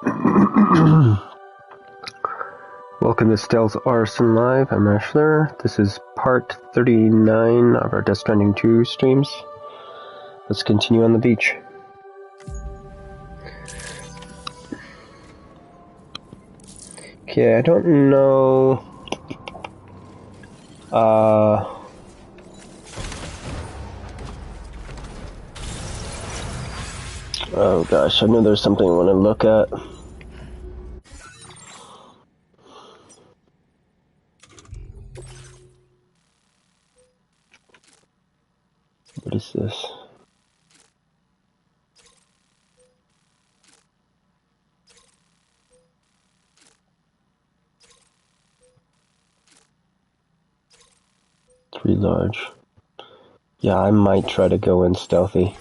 Welcome to Stealth ARTISAN Live. I'm ASHLER. This is part 39 of our Death Stranding 2 streams. Let's continue on the beach. Okay, I don't know... Oh gosh, I know there's something I want to look at. What is this? Three large. Yeah, I might try to go in stealthy.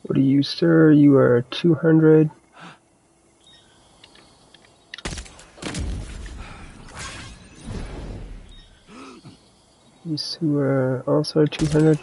What are you, sir? You are 200. You two are also 200.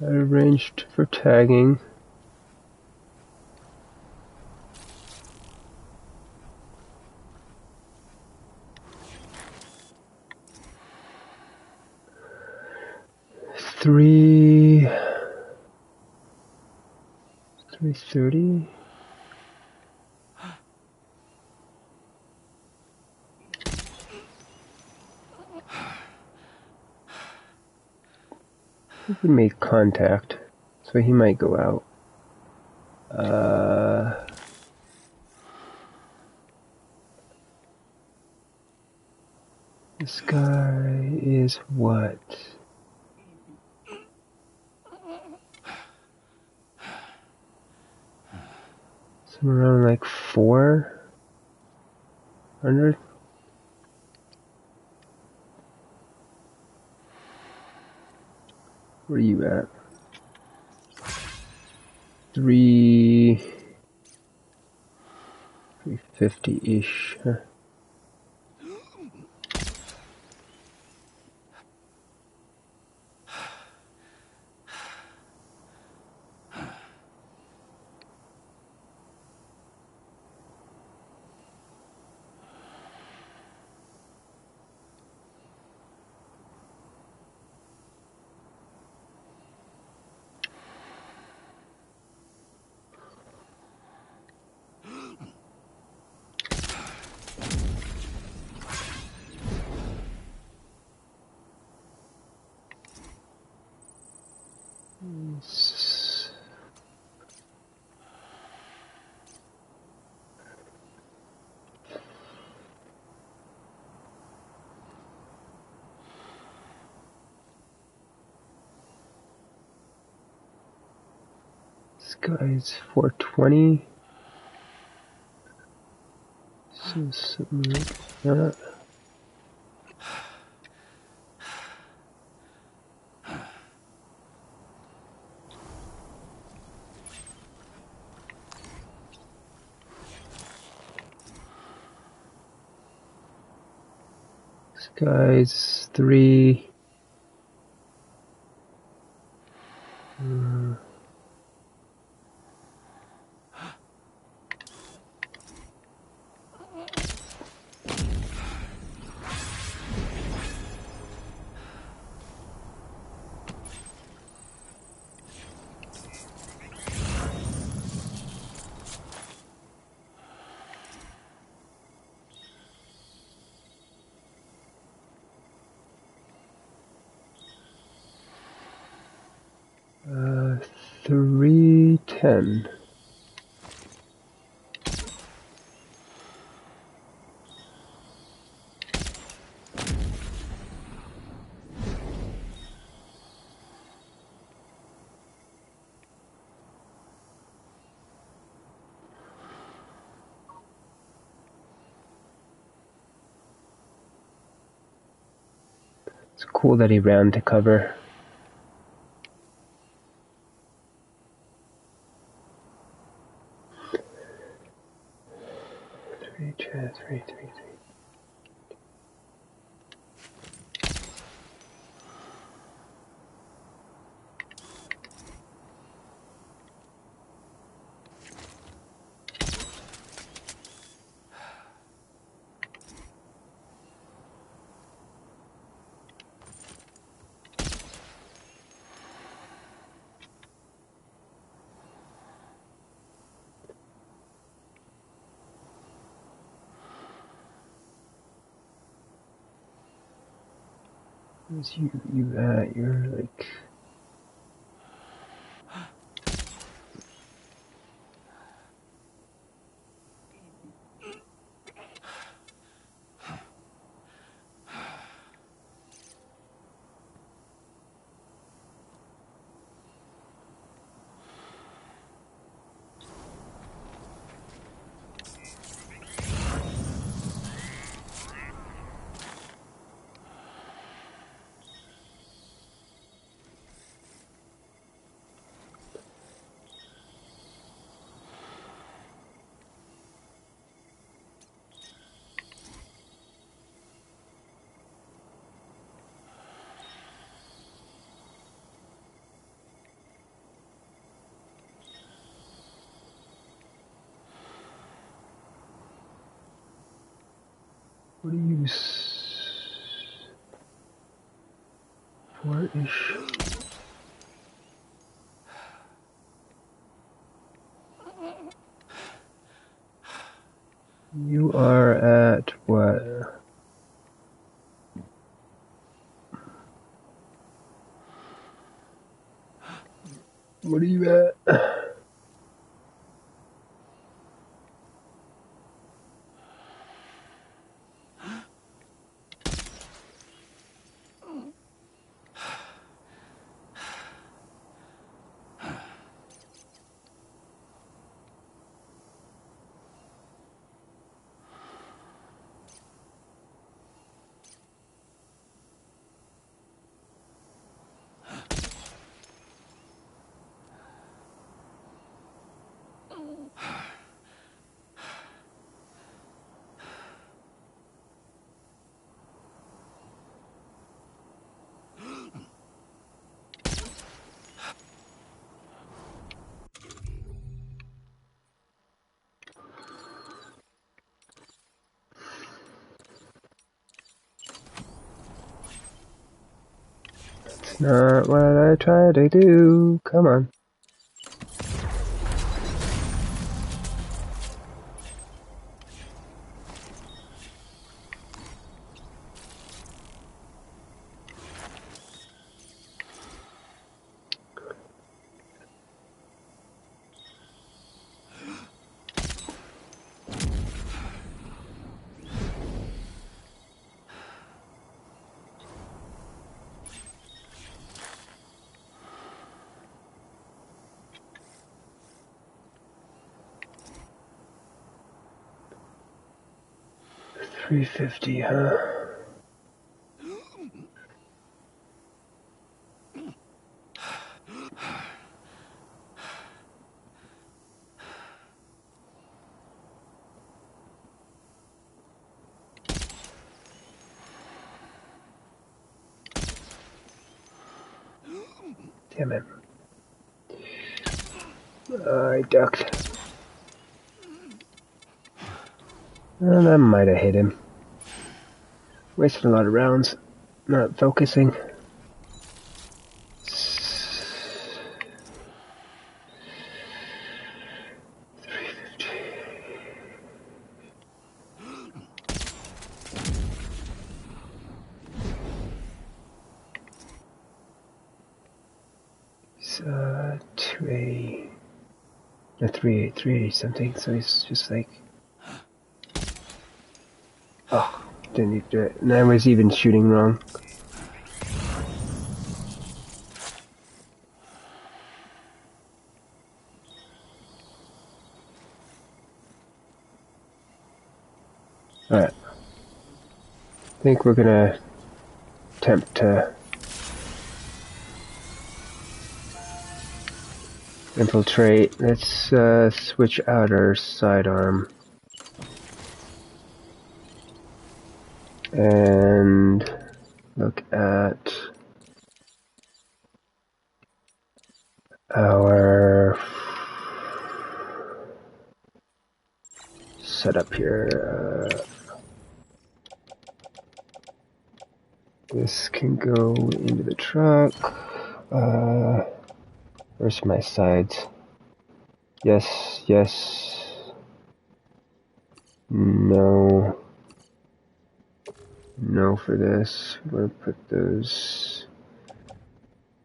I arranged for tagging. $330. We made contact, so he might go out. This guy is what? Somewhere around like 400? Where are you at? 350-ish, huh? This guy's 420. So something like that. Guys, 3. Uh, 310. It's cool that he ran to cover. Three. Where's you at? You're like... What are you... 4-ish? You are at what? What are you at? It's not what I try to do. Come on. $350, huh? Damn it. I ducked. That might have hit him. Wasted a lot of rounds. Not focusing. He's 280. No, 380 something, so he's just like... Oh, didn't even do it. And I was even shooting wrong. Alright. I think we're gonna attempt to infiltrate. Let's switch out our sidearm. And look at our setup here. This can go into the truck. Where's my sides? Yes, yes. No. No for this. We're gonna put those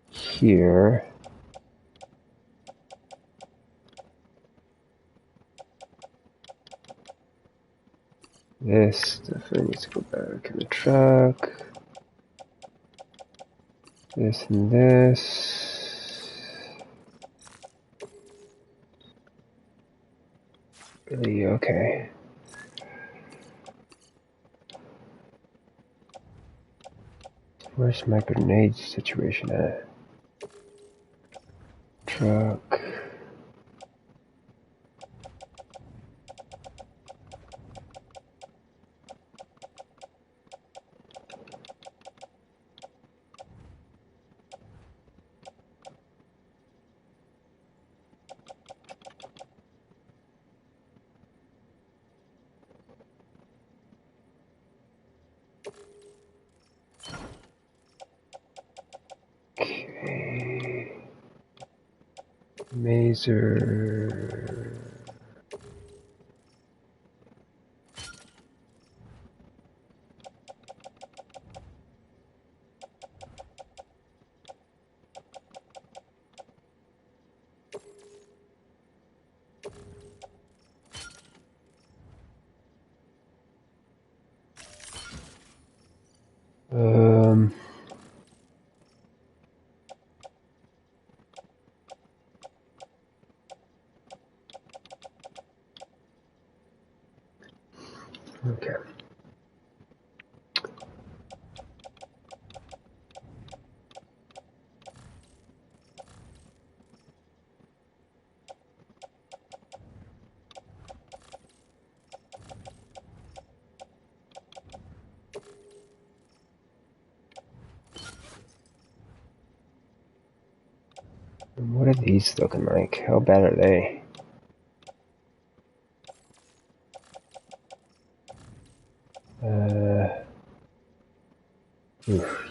here. This definitely needs to go back in the truck. This and this. Really okay. Where's my grenade situation at? Truck. Okay. Mazer. Okay. And what are these looking like? How bad are they?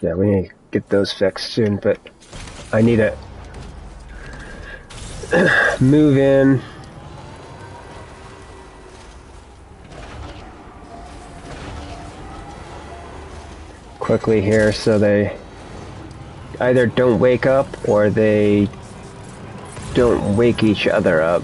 Yeah, we need to get those fixed soon, but I need to move in. Quickly here so they either don't wake up or they don't wake each other up.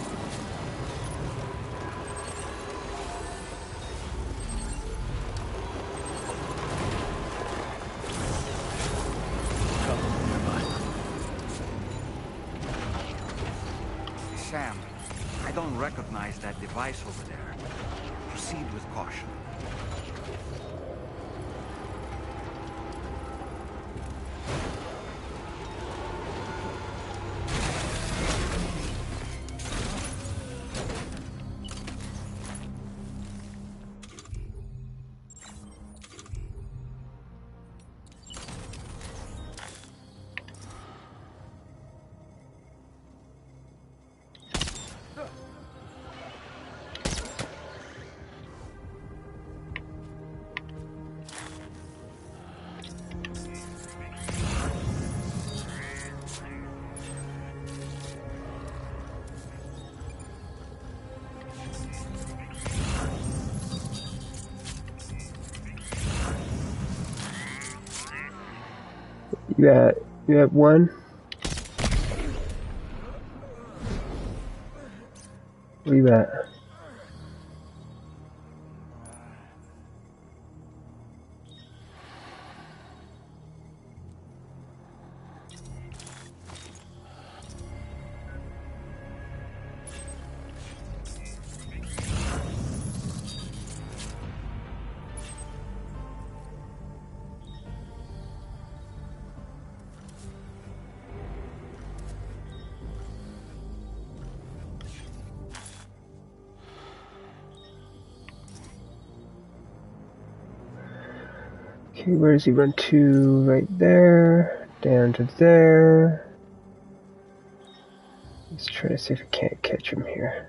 Sam, I don't recognize that device over there. Proceed with caution. You at one? Where you at? Okay, where does he run to? Right there. Down to there. Let's try to see if I can't catch him here.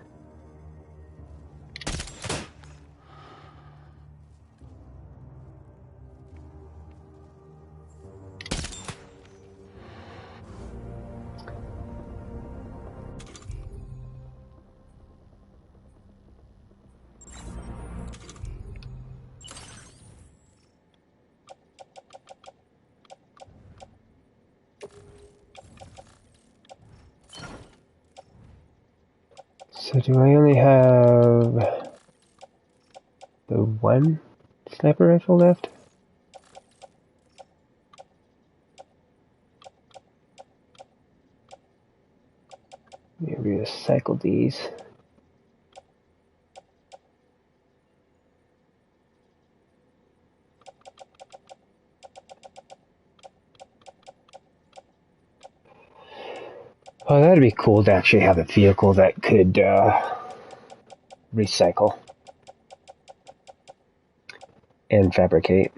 So do I only have the one sniper rifle left? Let me recycle these. Oh, that'd be cool to actually have a vehicle that could recycle and fabricate.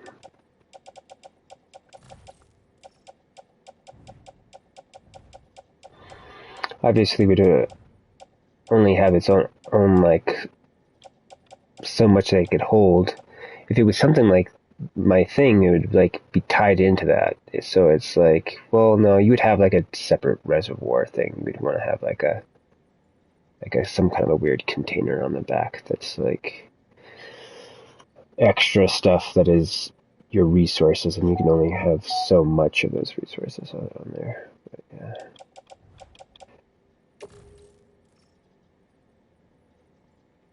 Obviously, we do only have its own like so much that it could hold. If it was something like my thing, it would like be tied into that. So it's like, well, no, you would have like a separate reservoir thing. We'd want to have like a some kind of a weird container on the back that's like extra stuff that is your resources, and you can only have so much of those resources on there. But, yeah.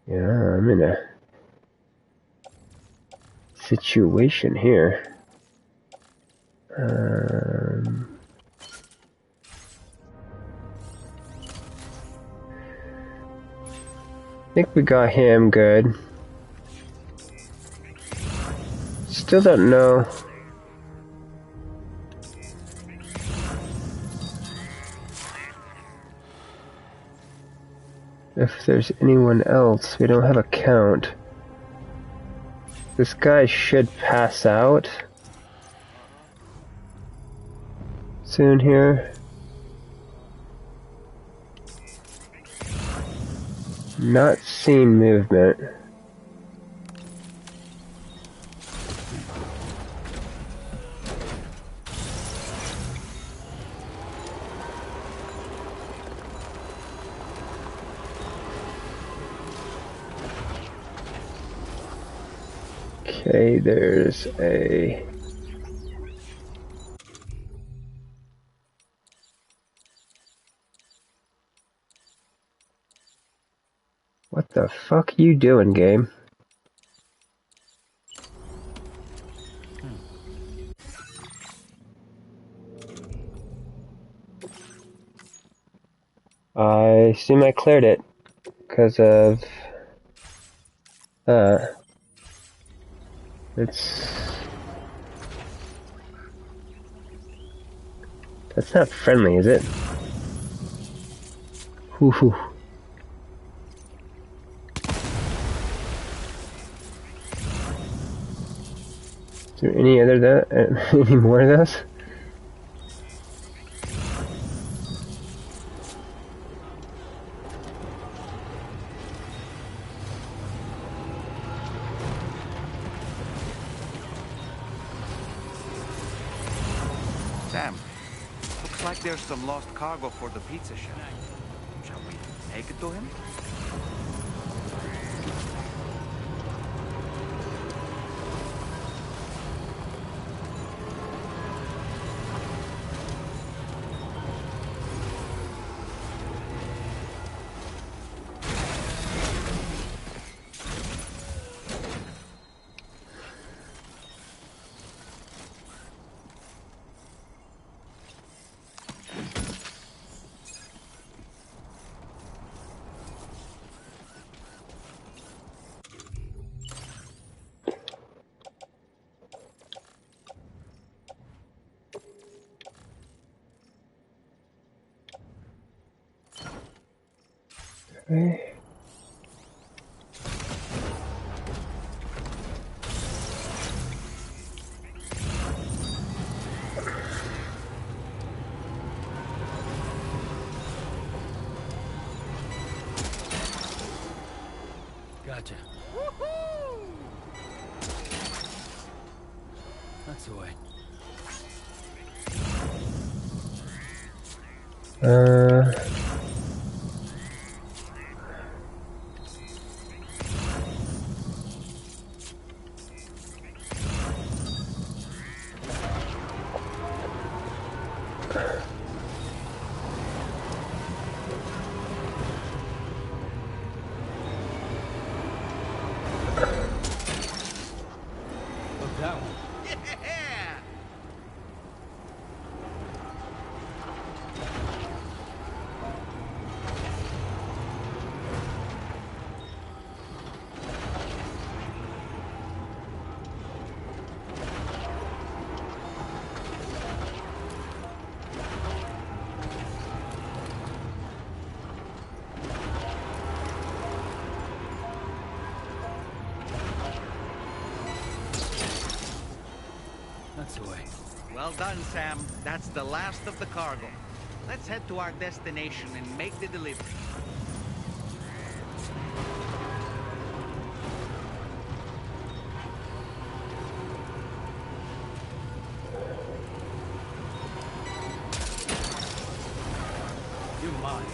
Yeah, I'm in a situation here. I think we got him good. Still don't know. If there's anyone else, we don't have a count. This guy should pass out soon here. Not seeing movement. Okay, there's a... What the fuck you doing, game? I assume I cleared it because of that's not friendly, is it? Whew. Is there any other any more of those? Sam, looks like there's some lost cargo for the pizza chef. Shall we take it to him? Okay. Gotcha. That's the way. Look that one. Yeah! That's the way. Well done, Sam. That's the last of the cargo. Let's head to our destination and make the delivery. You're mine.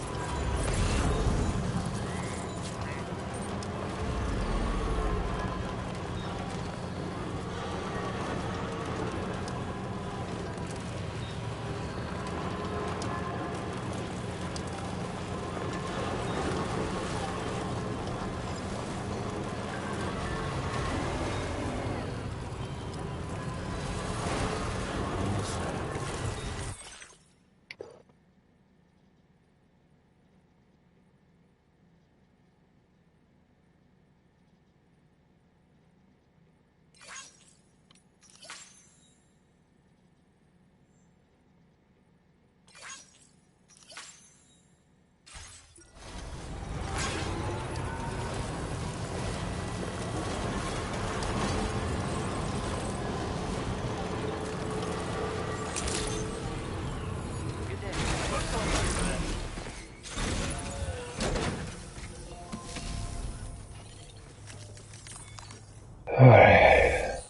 Alright.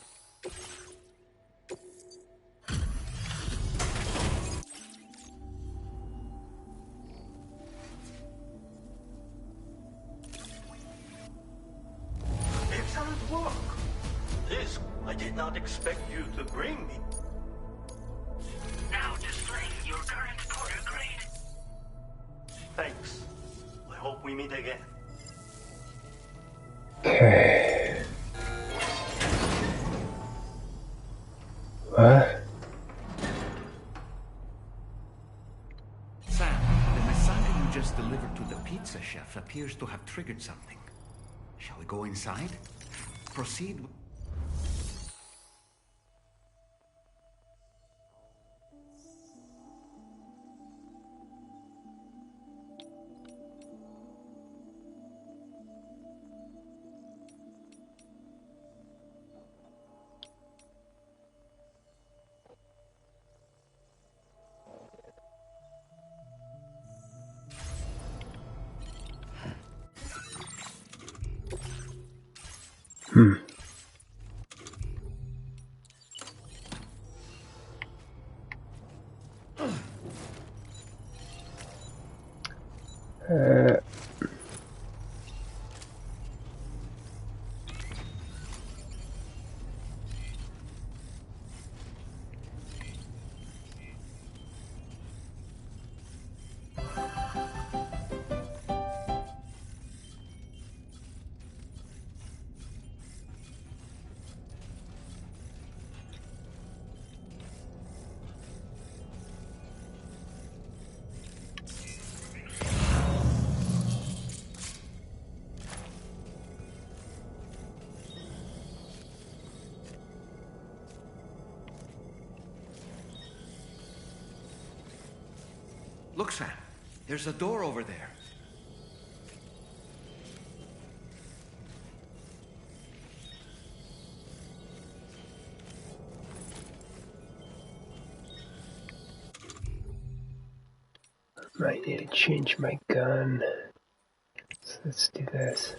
Excellent work. This I did not expect you to bring me. Now displaying your current quarter grade. Thanks. I hope we meet again. Okay. What? Sam, the Messiah you just delivered to the pizza chef appears to have triggered something. Shall we go inside? Proceed. Hmm. Look, Sam. There's a door over there. Might need to change my gun. So let's do this.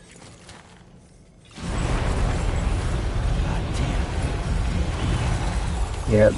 Yep.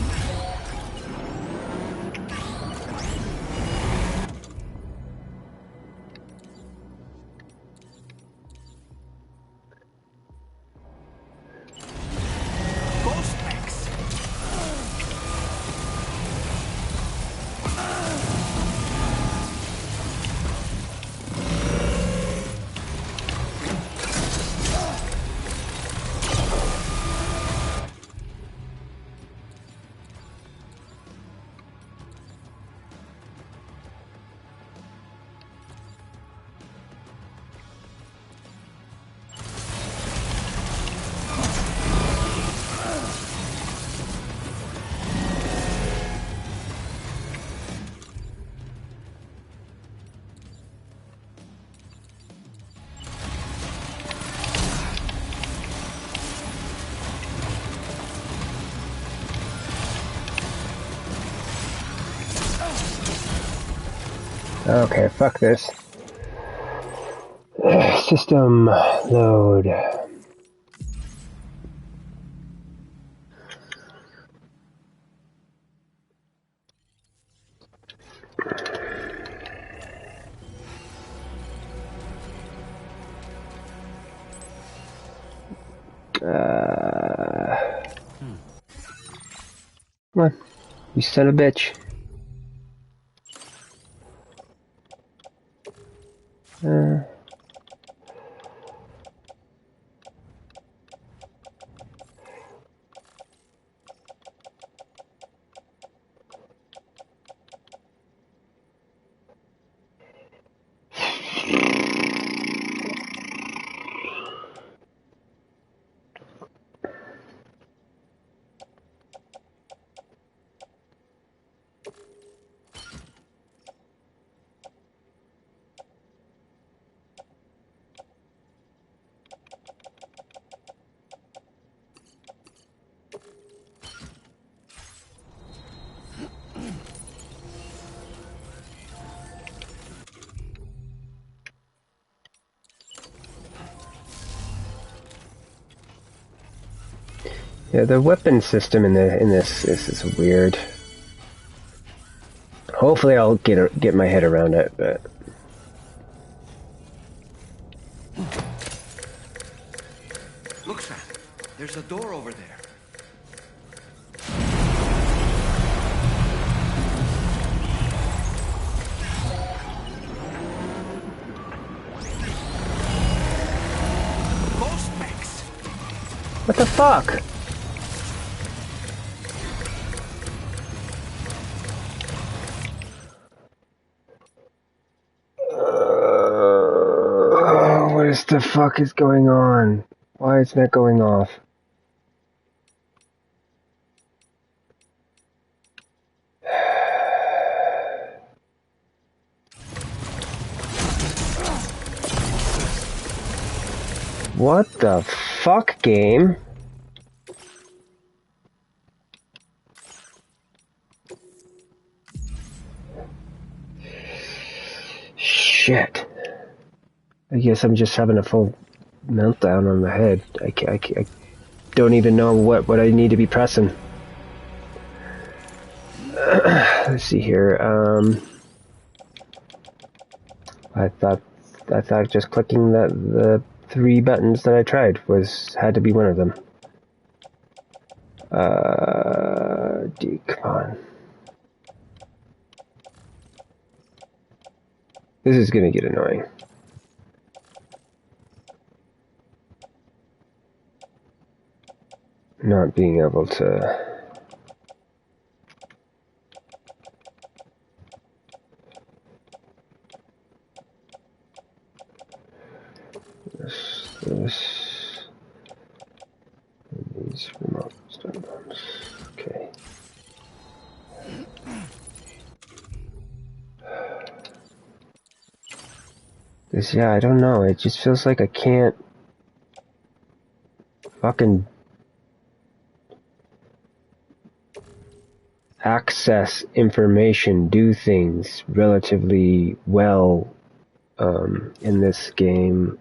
Okay, fuck this. System load. Come on, you son of a bitch. Yeah, the weapon system in this is weird. Hopefully, I'll get my head around it, but. Look, Sam. There's a door over there. Ghost mechs. What the fuck? What the fuck is going on? Why is that going off? What the fuck, game? Shit. I guess I'm just having a full meltdown on the head. I don't even know what I need to be pressing. Let's see here. I thought just clicking the 3 buttons that I tried had to be one of them. Come on. This is gonna get annoying. Not being able to. This. These remote stun bombs. Okay. This, yeah, I don't know. It just feels like I can't fucking. access information, do things relatively well in this game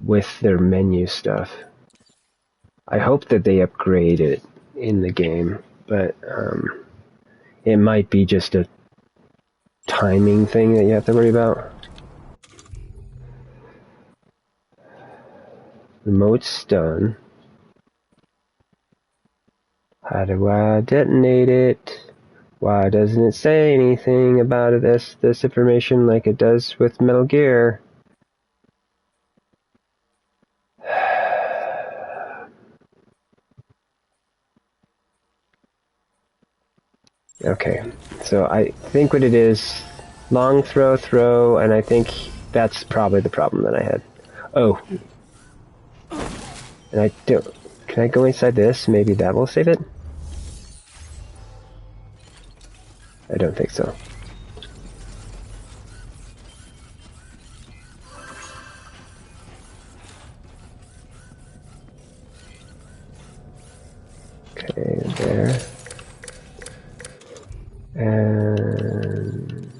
with their menu stuff. I hope that they upgrade it in the game, but it might be just a timing thing that you have to worry about. Remote's done. How do I detonate it? Why doesn't it say anything about this information like it does with Metal Gear? Okay, so I think what it is, long throw, and I think that's probably the problem that I had. Oh. And I don't... Can I go inside this? Maybe that will save it? I don't think so. Okay, there. And...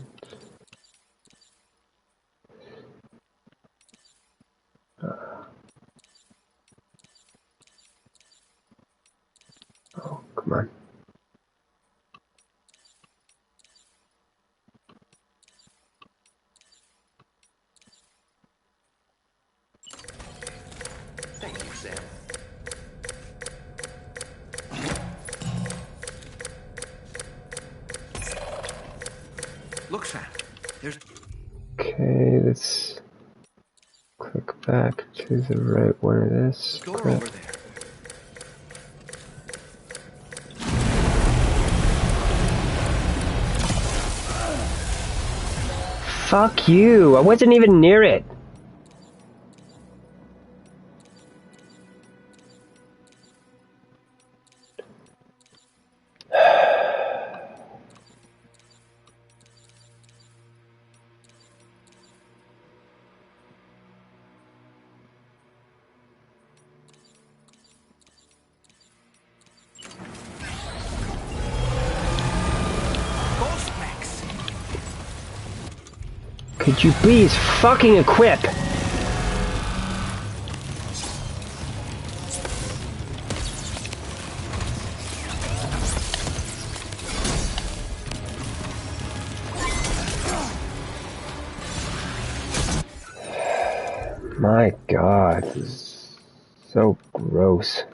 Oh, come on. Thank you, Sam. Look, Sam. There's... Okay, let's click back to the right one of this. a door Crap. over there. Fuck you! I wasn't even near it! Could you please fucking equip? My God, this is so gross.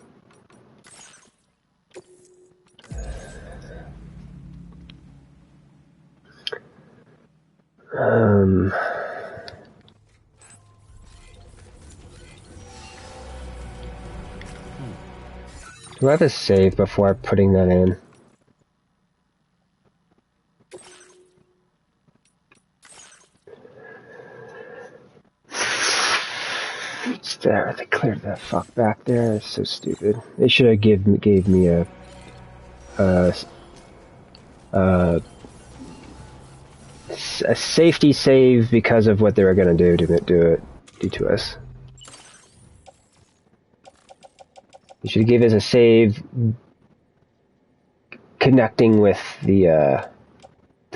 Do I have a save before putting that in? It's there. They cleared that fuck back there. It's so stupid. They should have gave me a safety save because of what they were gonna do to us. You should give us a save connecting with the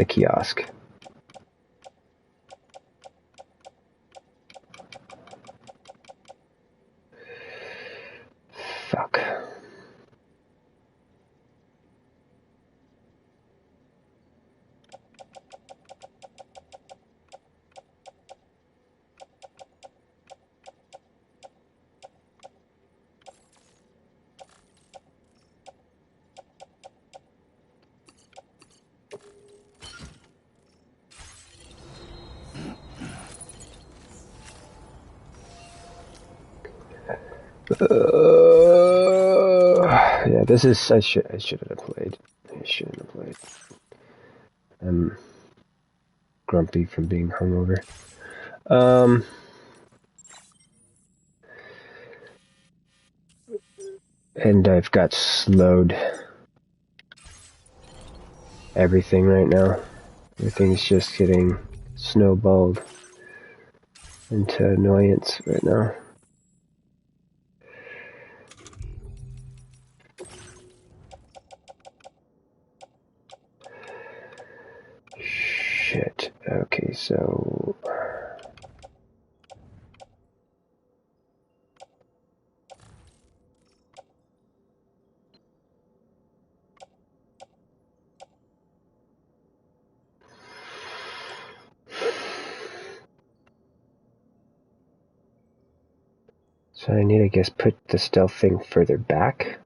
kiosk. Fuck. Yeah, this is. I shouldn't have played. I shouldn't have played. I'm grumpy from being hungover. And I've got slowed everything right now. Everything's just getting snowballed into annoyance right now. So I need, I guess, put the stealth thing further back.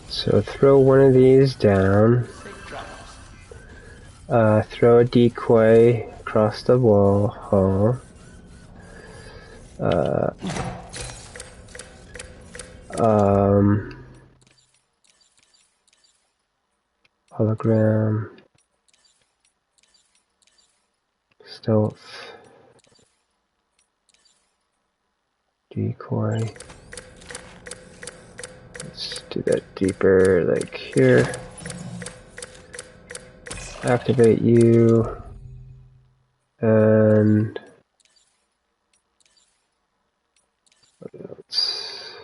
So throw one of these down. Throw a decoy across the wall. Hologram. Stealth. Decoy. Let's do that deeper, like here. Activate you. And what else?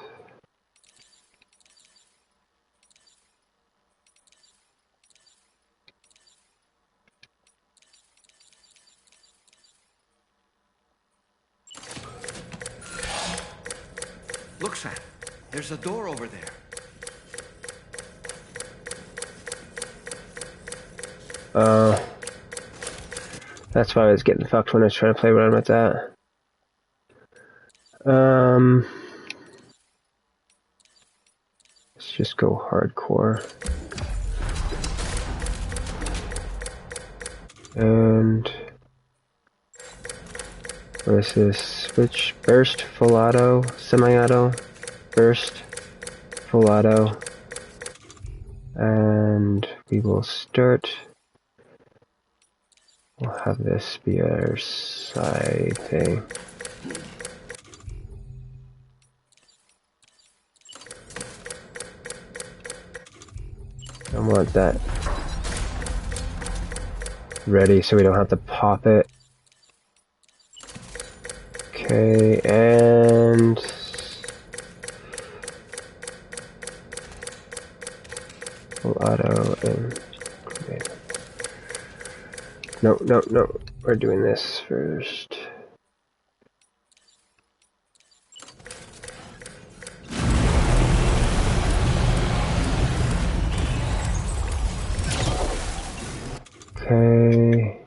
Look, Sam. There's a door over there. That's why I was getting fucked when I was trying to play around with that. Let's just go hardcore. And what is this? Switch, burst, full auto, semi-auto, burst, full auto, and we will start. We'll have this be our side thing. I want that ready so we don't have to pop it. Okay, and full auto and no, we're doing this first. Okay.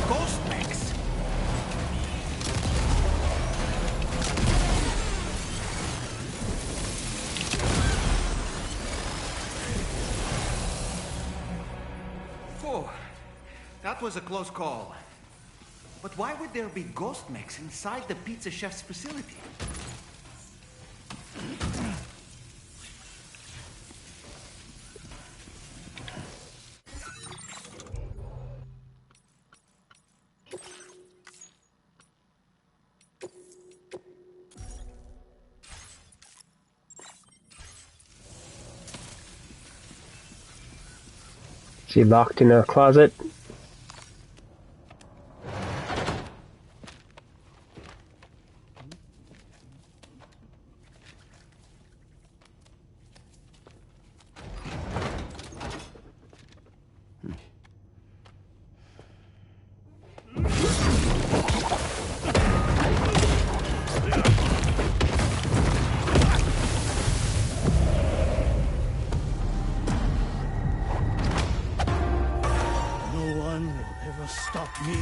Ghost mix. Oh, that was a close call. But why would there be ghost mechs inside the pizza chef's facility? Is he locked in a closet?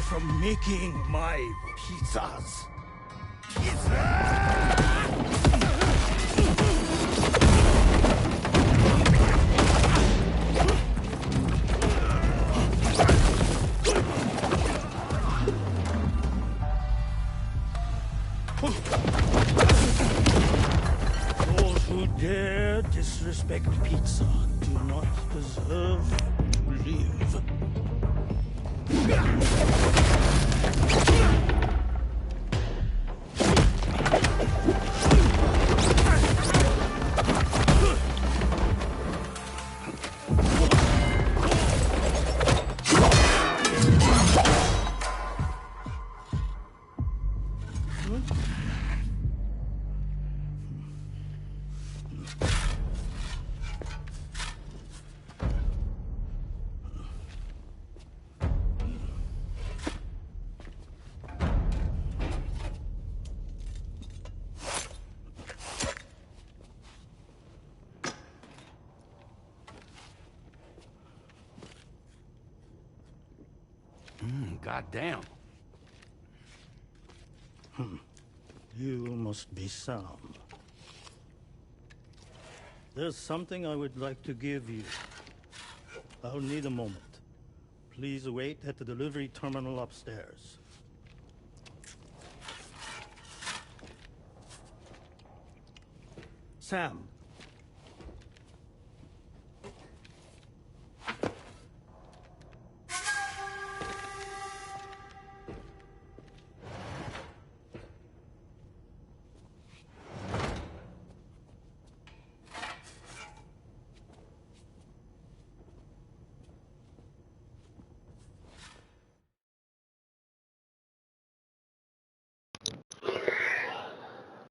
From making my pizzas. Goddamn. You must be Sam. There's something I would like to give you. I'll need a moment. Please wait at the delivery terminal upstairs. Sam.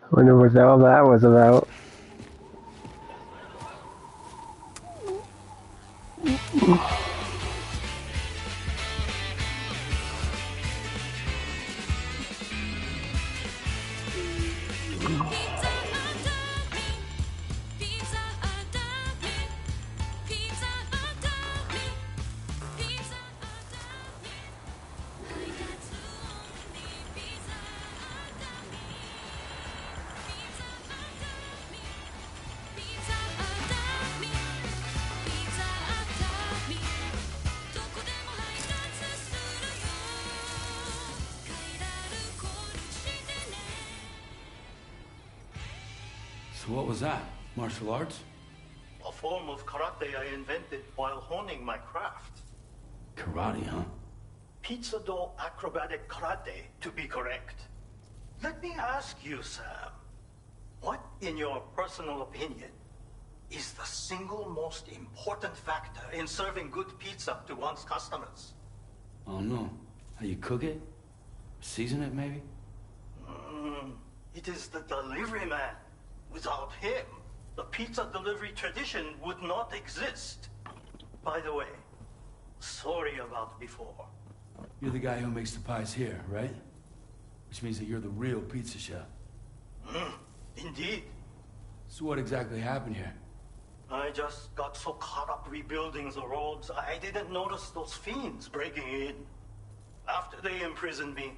Wonder what all that was about. So what was that? Martial arts? A form of karate I invented while honing my craft. Karate, huh? Pizza dough acrobatic karate, to be correct. Let me ask you, Sam. What, in your personal opinion, is the single most important factor in serving good pizza to one's customers? Oh no. How you cook it? Season it, maybe? It is the delivery man. Without him, the pizza delivery tradition would not exist. By the way, sorry about before. You're the guy who makes the pies here, right? Which means that you're the real pizza chef. Indeed. So what exactly happened here? I just got so caught up rebuilding the roads, I didn't notice those fiends breaking in. After they imprisoned me,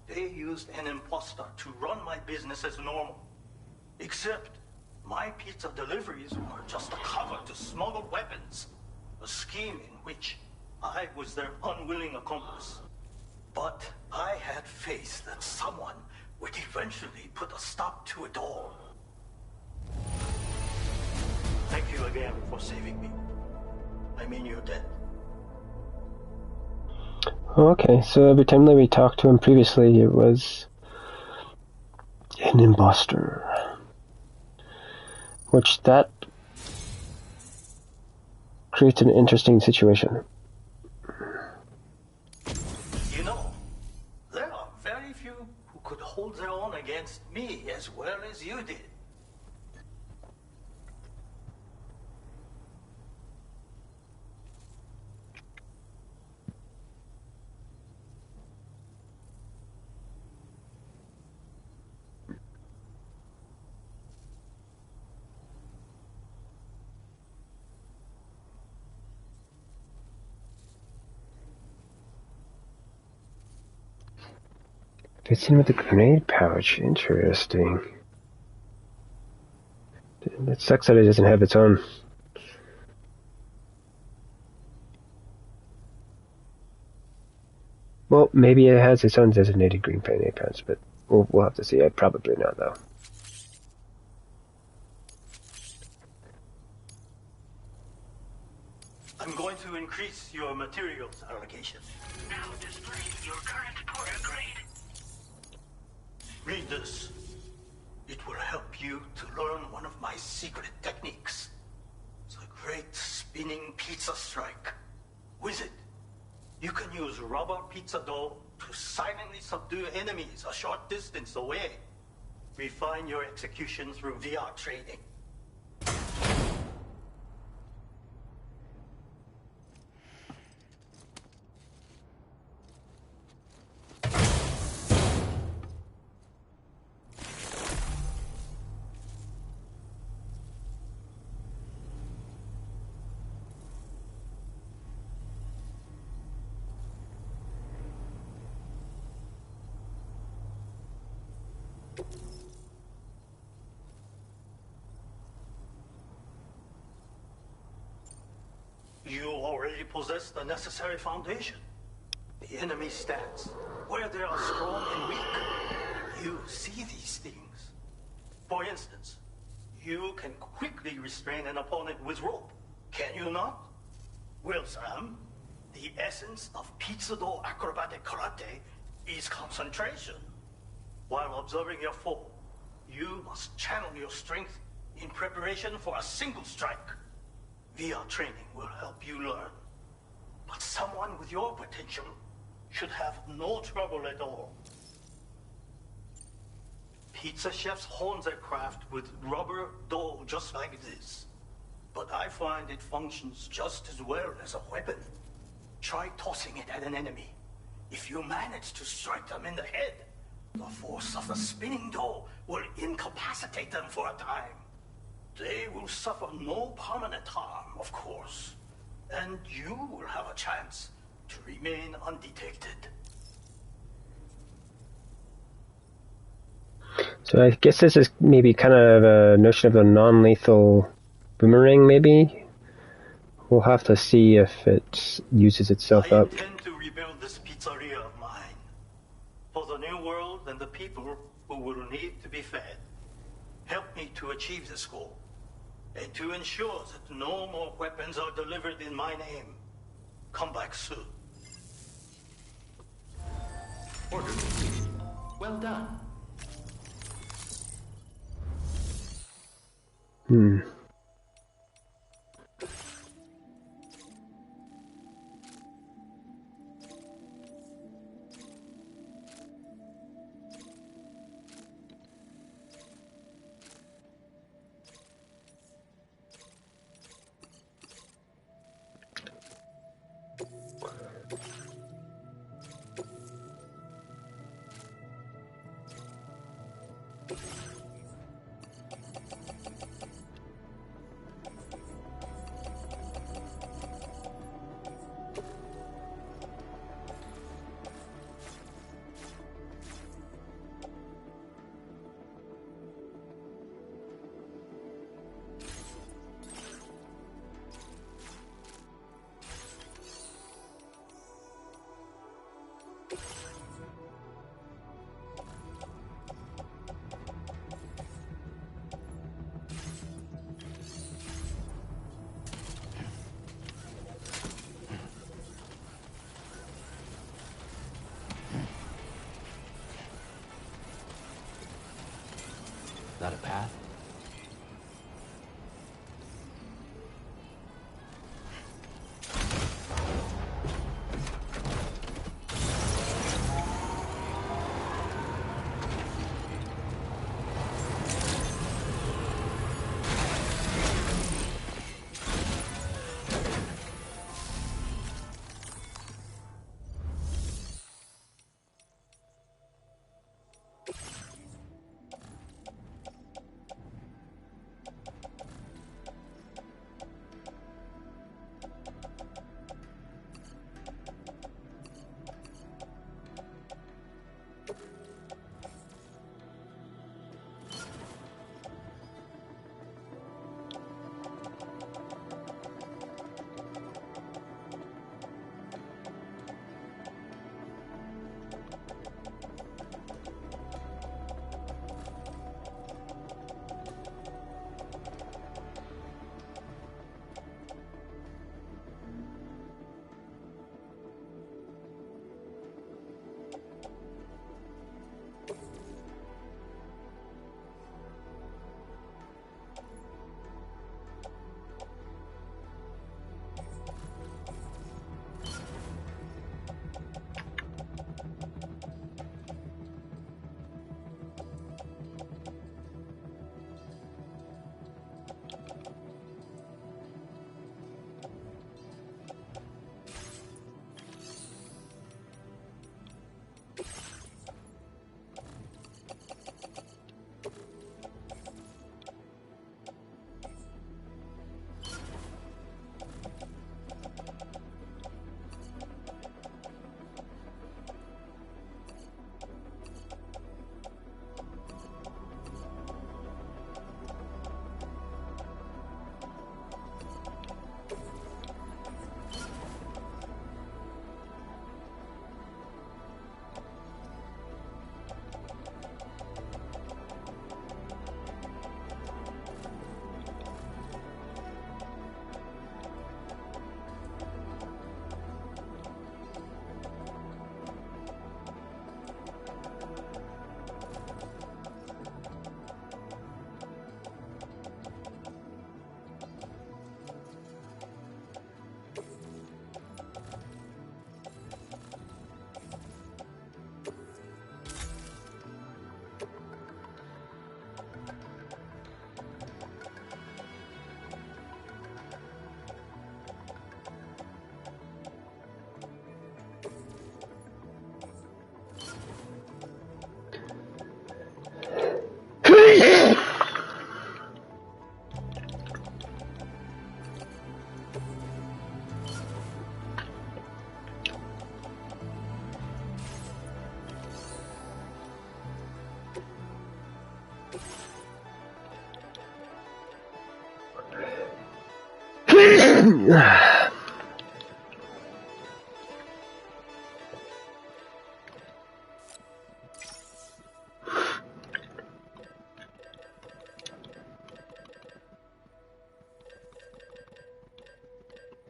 they used an imposter to run my business as normal. Except, my pizza deliveries were just a cover to smuggle weapons. A scheme in which I was their unwilling accomplice. But I had faith that someone would eventually put a stop to it all. Thank you again for saving me. I mean your debt. Okay, so every time that we talked to him previously, it was an imposter. Which that creates an interesting situation. You know, there are very few who could hold their own against me as well as you did. Fits in with the grenade pouch. Interesting. It sucks that it doesn't have its own. Well, maybe it has its own designated green grenade pouch, but we'll have to see. Probably not, though. I'm going to increase your materials allocation. Now displaying your current porter grade. Read this. It will help you to learn one of my secret techniques. The great spinning pizza strike. With it, you can use rubber pizza dough to silently subdue enemies a short distance away. Refine your execution through VR training. You already possess the necessary foundation. The enemy stands where they are strong and weak. You see these things. For instance, you can quickly restrain an opponent with rope. Can you not? Well, Sam, the essence of pizza-do acrobatic karate is concentration. While observing your foe, you must channel your strength in preparation for a single strike. VR training will help you learn. But someone with your potential should have no trouble at all. Pizza chefs hone their craft with rubber dough just like this. But I find it functions just as well as a weapon. Try tossing it at an enemy. If you manage to strike them in the head, the force of the spinning dough will incapacitate them for a time. They will suffer no permanent harm, of course. And you will have a chance to remain undetected. So I guess this is maybe kind of a notion of a non-lethal boomerang, maybe? We'll have to see if it uses itself I up. intend to rebuild this pizzeria of mine. For the new world and the people who will need to be fed. Help me to achieve this goal. And to ensure that no more weapons are delivered in my name. Come back soon. Order complete. Well done.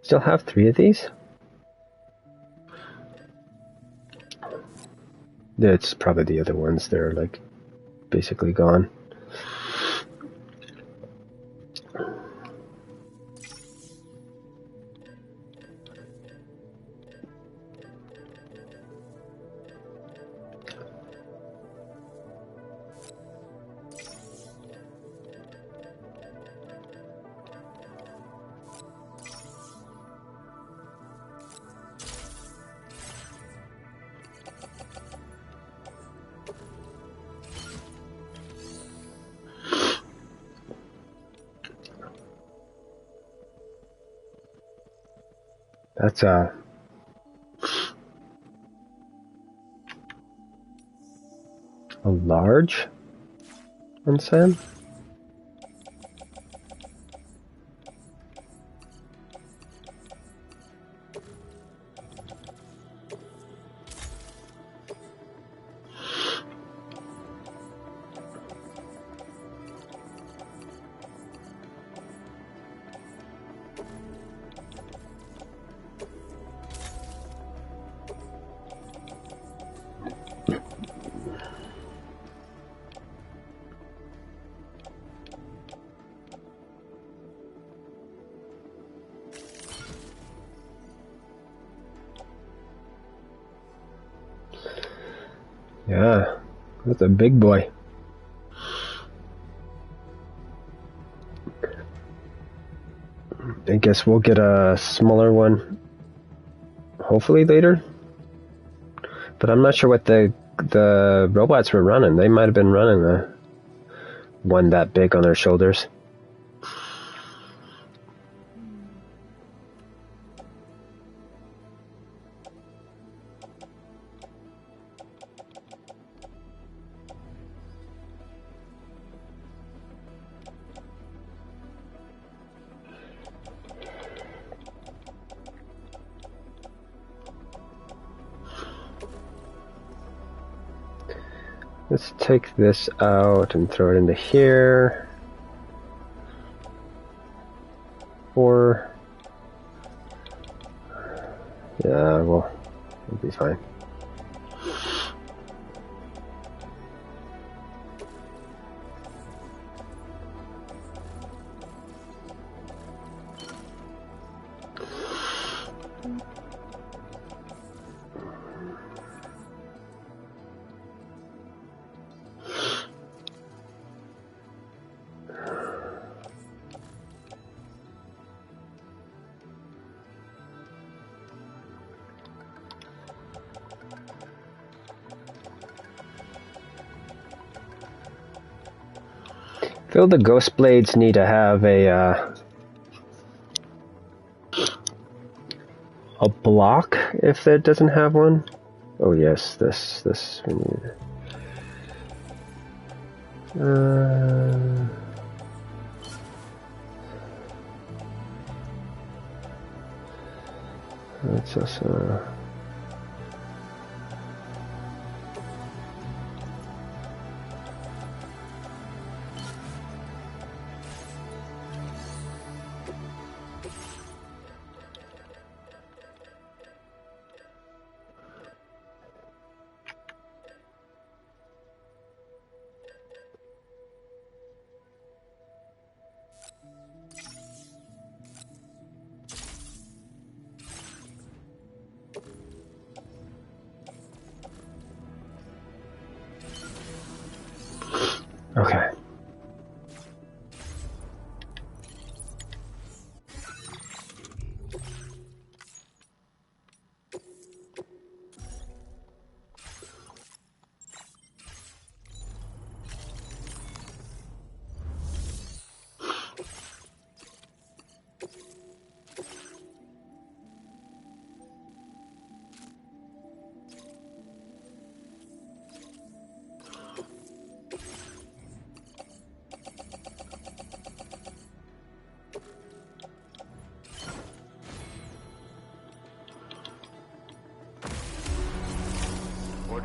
Still have 3 of these? Yeah, it's probably the other ones. They're like basically gone. That's a large onsen. Yeah, that's a big boy. I guess we'll get a smaller one hopefully later. But I'm not sure what the robots were running. They might have been running one that big on their shoulders. Let's take this out and throw it into here. Or, yeah, well, it'll be fine. Feel the ghost blades need to have a block if it doesn't have one. Oh yes, this we need. Let's also.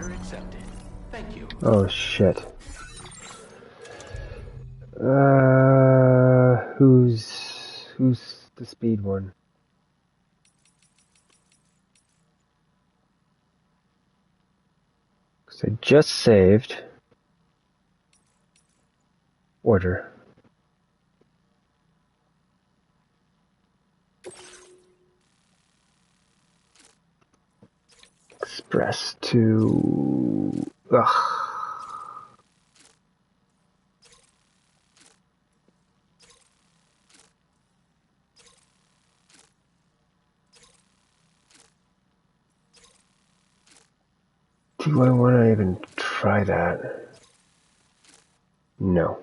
Order accepted. Thank you. Oh shit. Who's the speed one? Because I just saved. Order. Express to... Ugh. Do I want to even try that? No.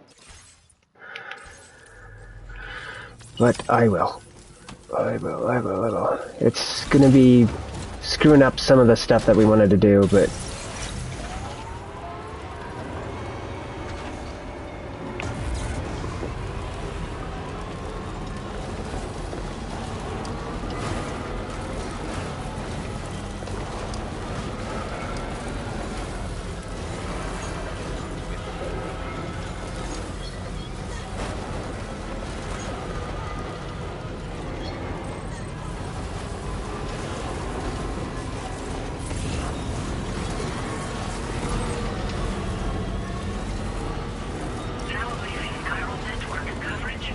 But I will. I will. It's gonna be screwing up some of the stuff that we wanted to do, but... Now leaving chiral network coverage.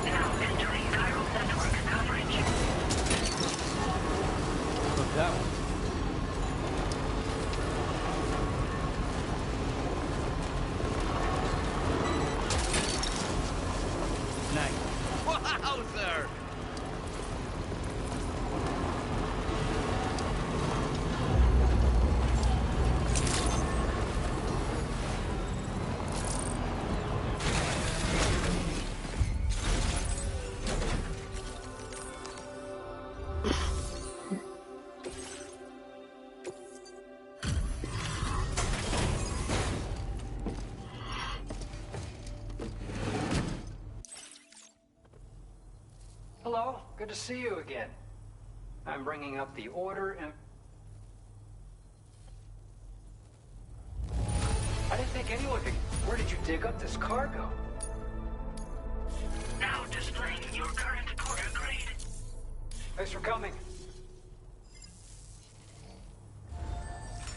Now entering chiral network coverage. Look that one. Nice. Wowzer! Hello, good to see you again. I'm bringing up the order and... I didn't think anyone could... Where did you dig up this cargo? Now displaying your current porter grade. Thanks for coming.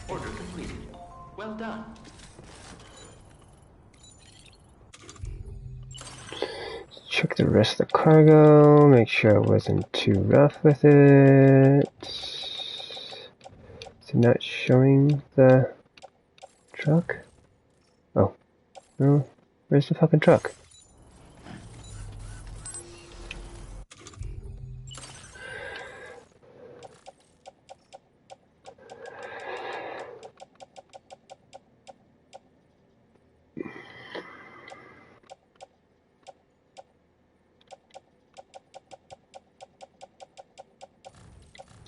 Order completed. Well done. Check the rest of the cargo, make sure it wasn't too rough with it. Is it not showing the truck? Oh, no, where's the fucking truck?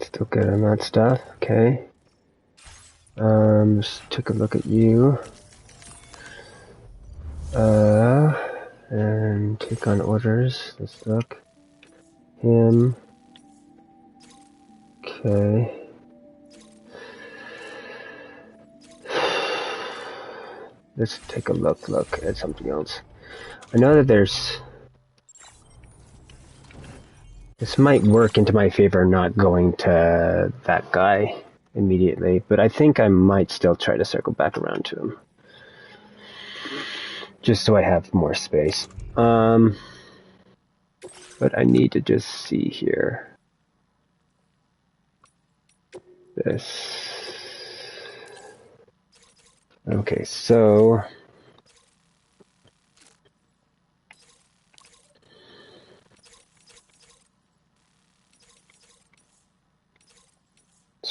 Still good on that stuff, okay. Just took a look at you. And take on orders. Let's look. Him. Okay. Let's take a look at something else. I know that there's... This might work into my favor not going to that guy immediately, but I think I might still try to circle back around to him. Just so I have more space. But I need to just see here. This. Okay, so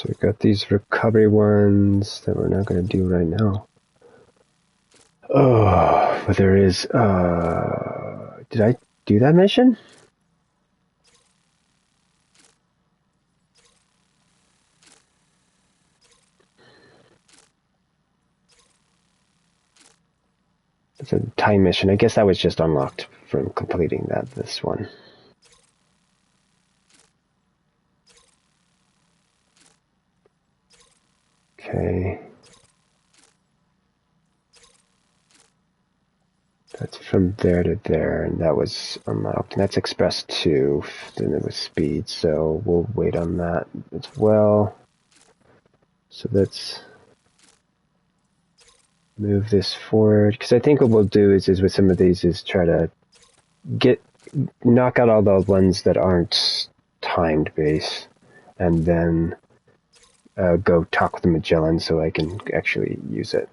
we've got these recovery ones that we're not going to do right now. Oh, but there is, did I do that mission? It's a time mission. I guess that was just unlocked from completing this one. Okay. That's from there to there, and that was unlocked. And that's Express 2, then it was Speed, so we'll wait on that as well. So let's move this forward, because I think what we'll do is with some of these is try to knock out all the ones that aren't timed base, and then go talk with the Magellan so I can actually use it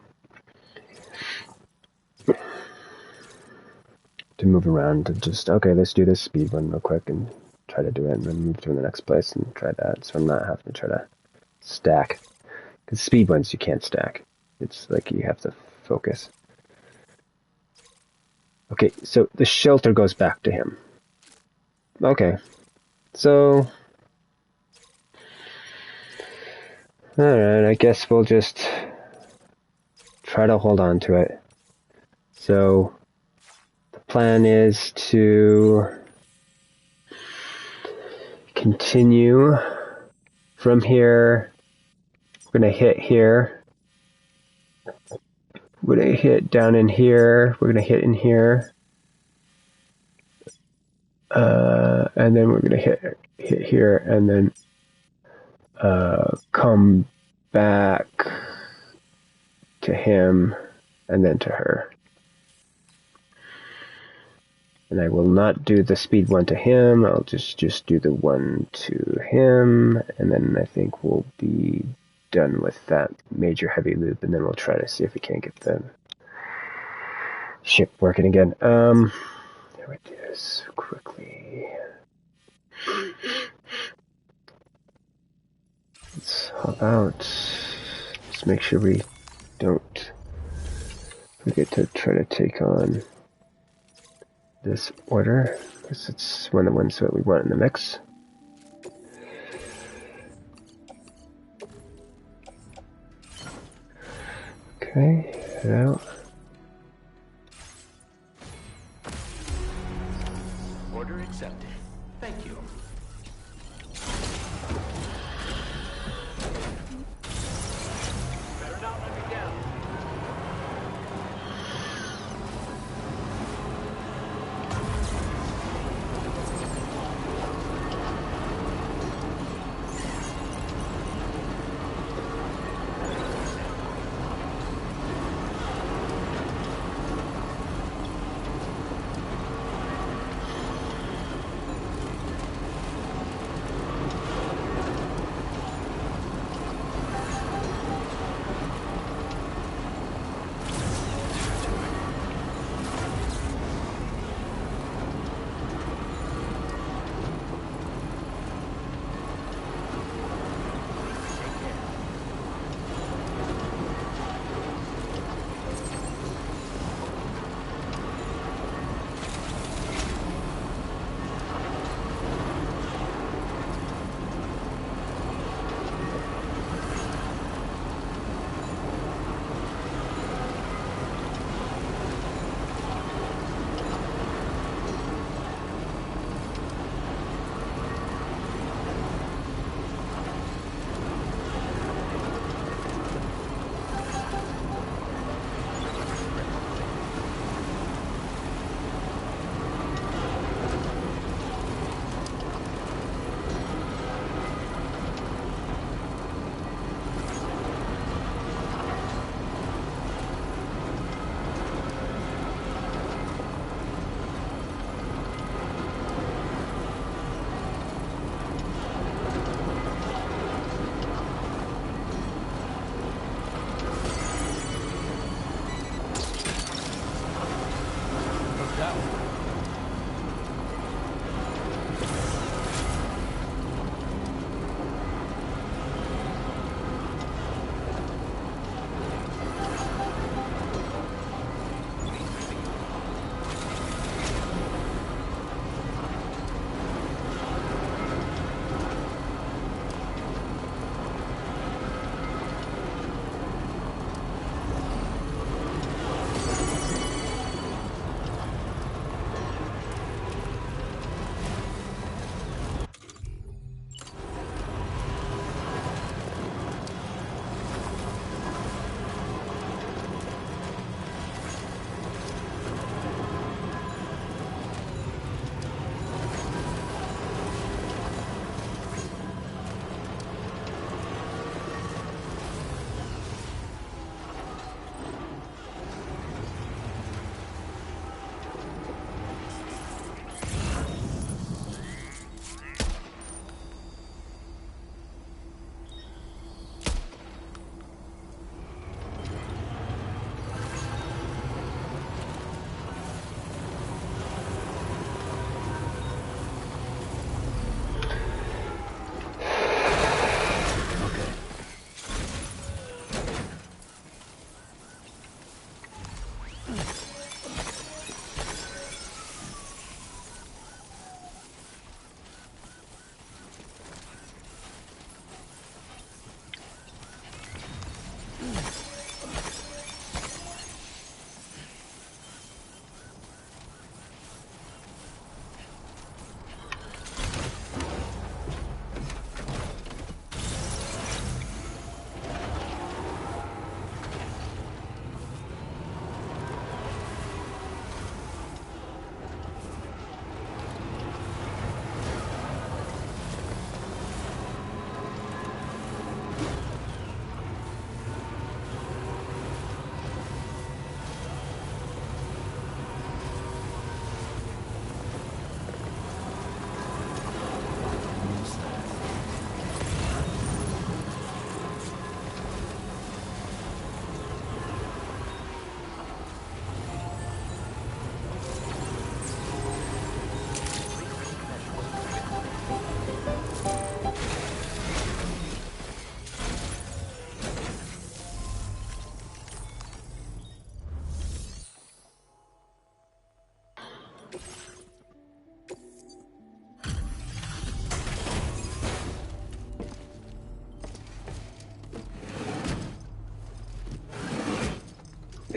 to move around and just, okay, let's do this speed one real quick and try to do it, and then move to the next place and try that, so I'm not having to try to stack, because speed ones you can't stack. It's like you have to focus. Okay, so the shelter goes back to him. Okay, so alright, I guess we'll just try to hold on to it. So the plan is to continue from here. We're going to hit here. We're going to hit down in here. We're going to hit in here. And then we're going to hit here and then come back to him and then to her. And I will not do the speed one to him. I'll just do the one to him, and then I think we'll be done with that major heavy loop, and then we'll try to see if we can't get the ship working again. There we do this quickly. Let's hop out. Just make sure we don't forget to try to take on this order, because it's one of the ones that we want in the mix. Okay, head out. Order accepted. Thank you. Better not let me down.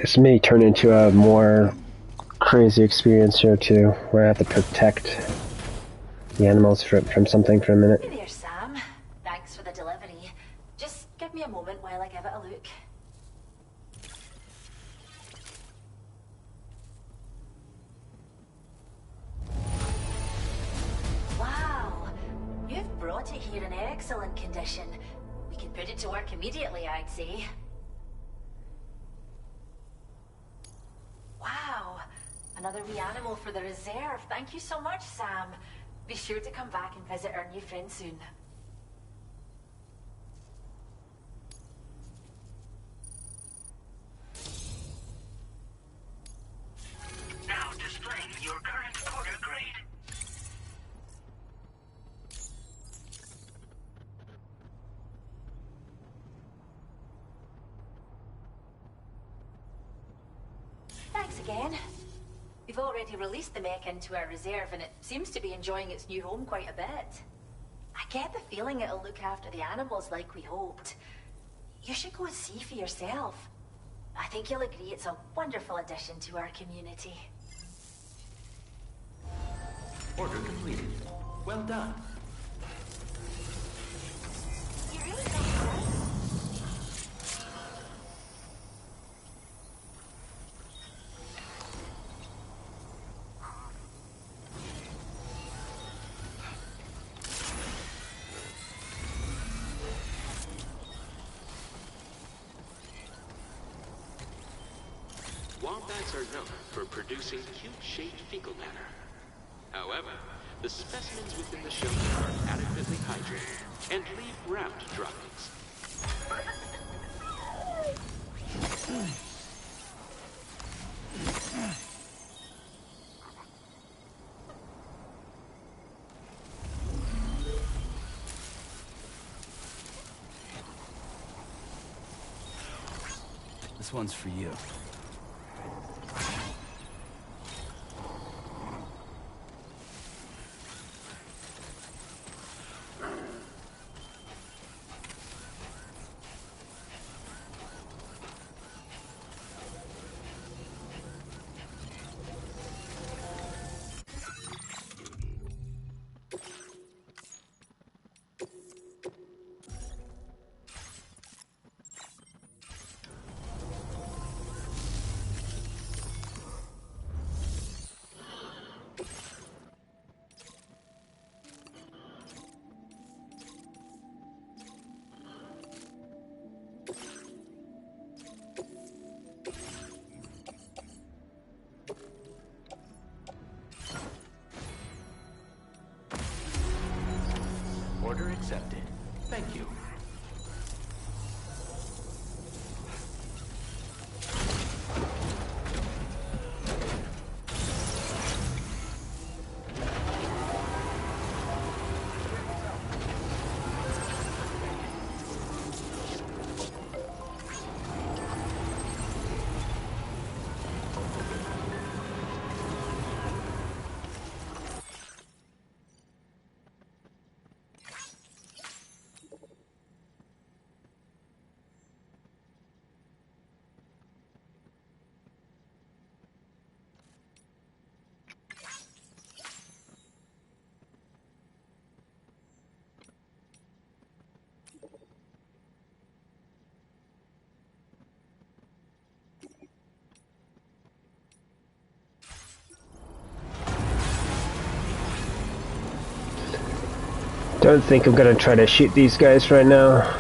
This may turn into a more crazy experience here too, where I have to protect the animals from something for a minute. Hey there, Sam. Thanks for the delivery. Just give me a moment while I give it a look. Wow, you've brought it here in excellent condition. We can put it to work immediately, I'd say. Wow, another wee animal for the reserve. Thank you so much, Sam. Be sure to come back and visit our new friend soon. Now displaying your current quarter grade. Thanks again. We've already released the mech into our reserve and it seems to be enjoying its new home quite a bit. I get the feeling it'll look after the animals like we hoped. You should go and see for yourself. I think you'll agree it's a wonderful addition to our community. Order completed. Well done. You really don't know. Wombats are known for producing cute-shaped fecal matter. However, the specimens within the shelter are adequately hydrated and leave round droppings. This one's for you. Order accepted. Thank you. Don't think I'm gonna try to shoot these guys right now.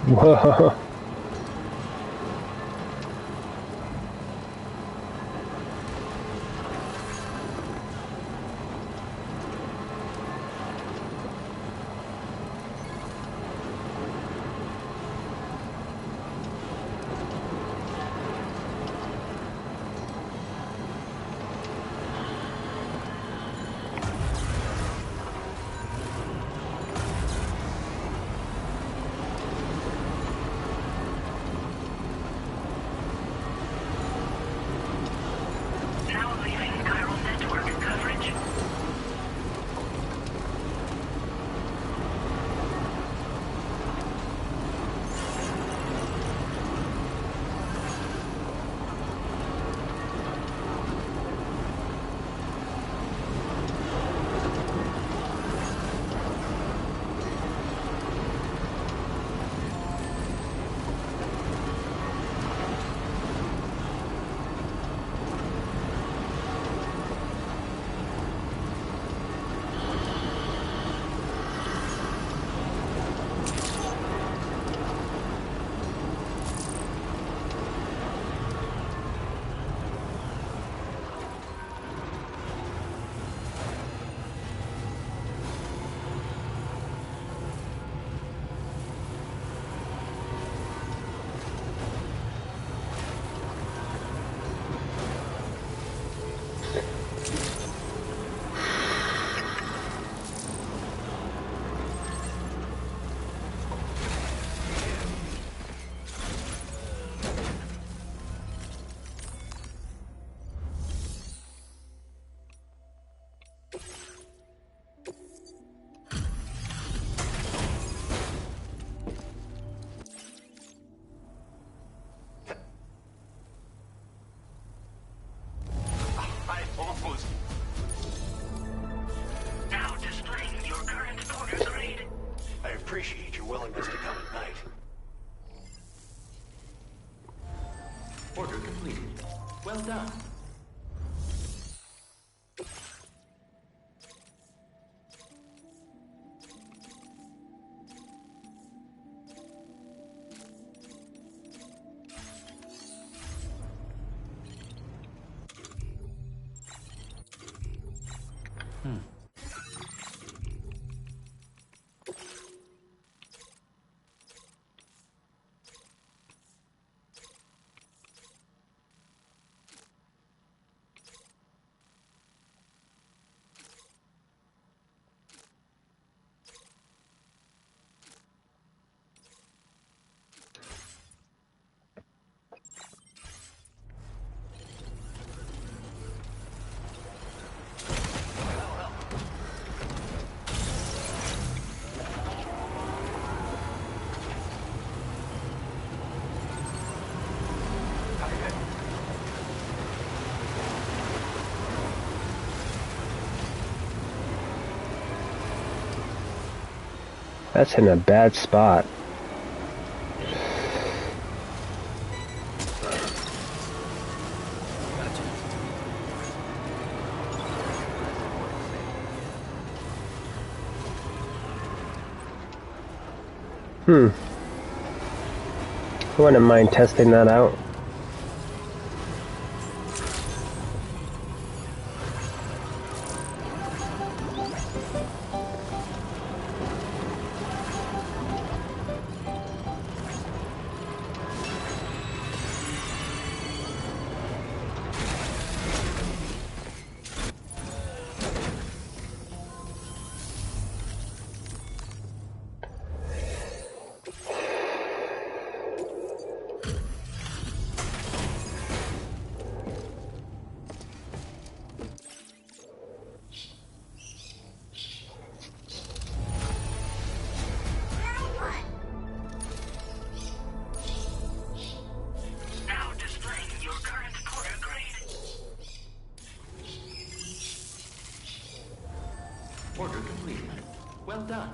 Whoa. Now leaving chiral network coverage. I almost... Now displaying your current quarter grade. I appreciate your willingness to come at night. Order completed. Well done. That's in a bad spot. I wouldn't mind testing that out. Now displaying your current quarter grade. Order completed. Well done.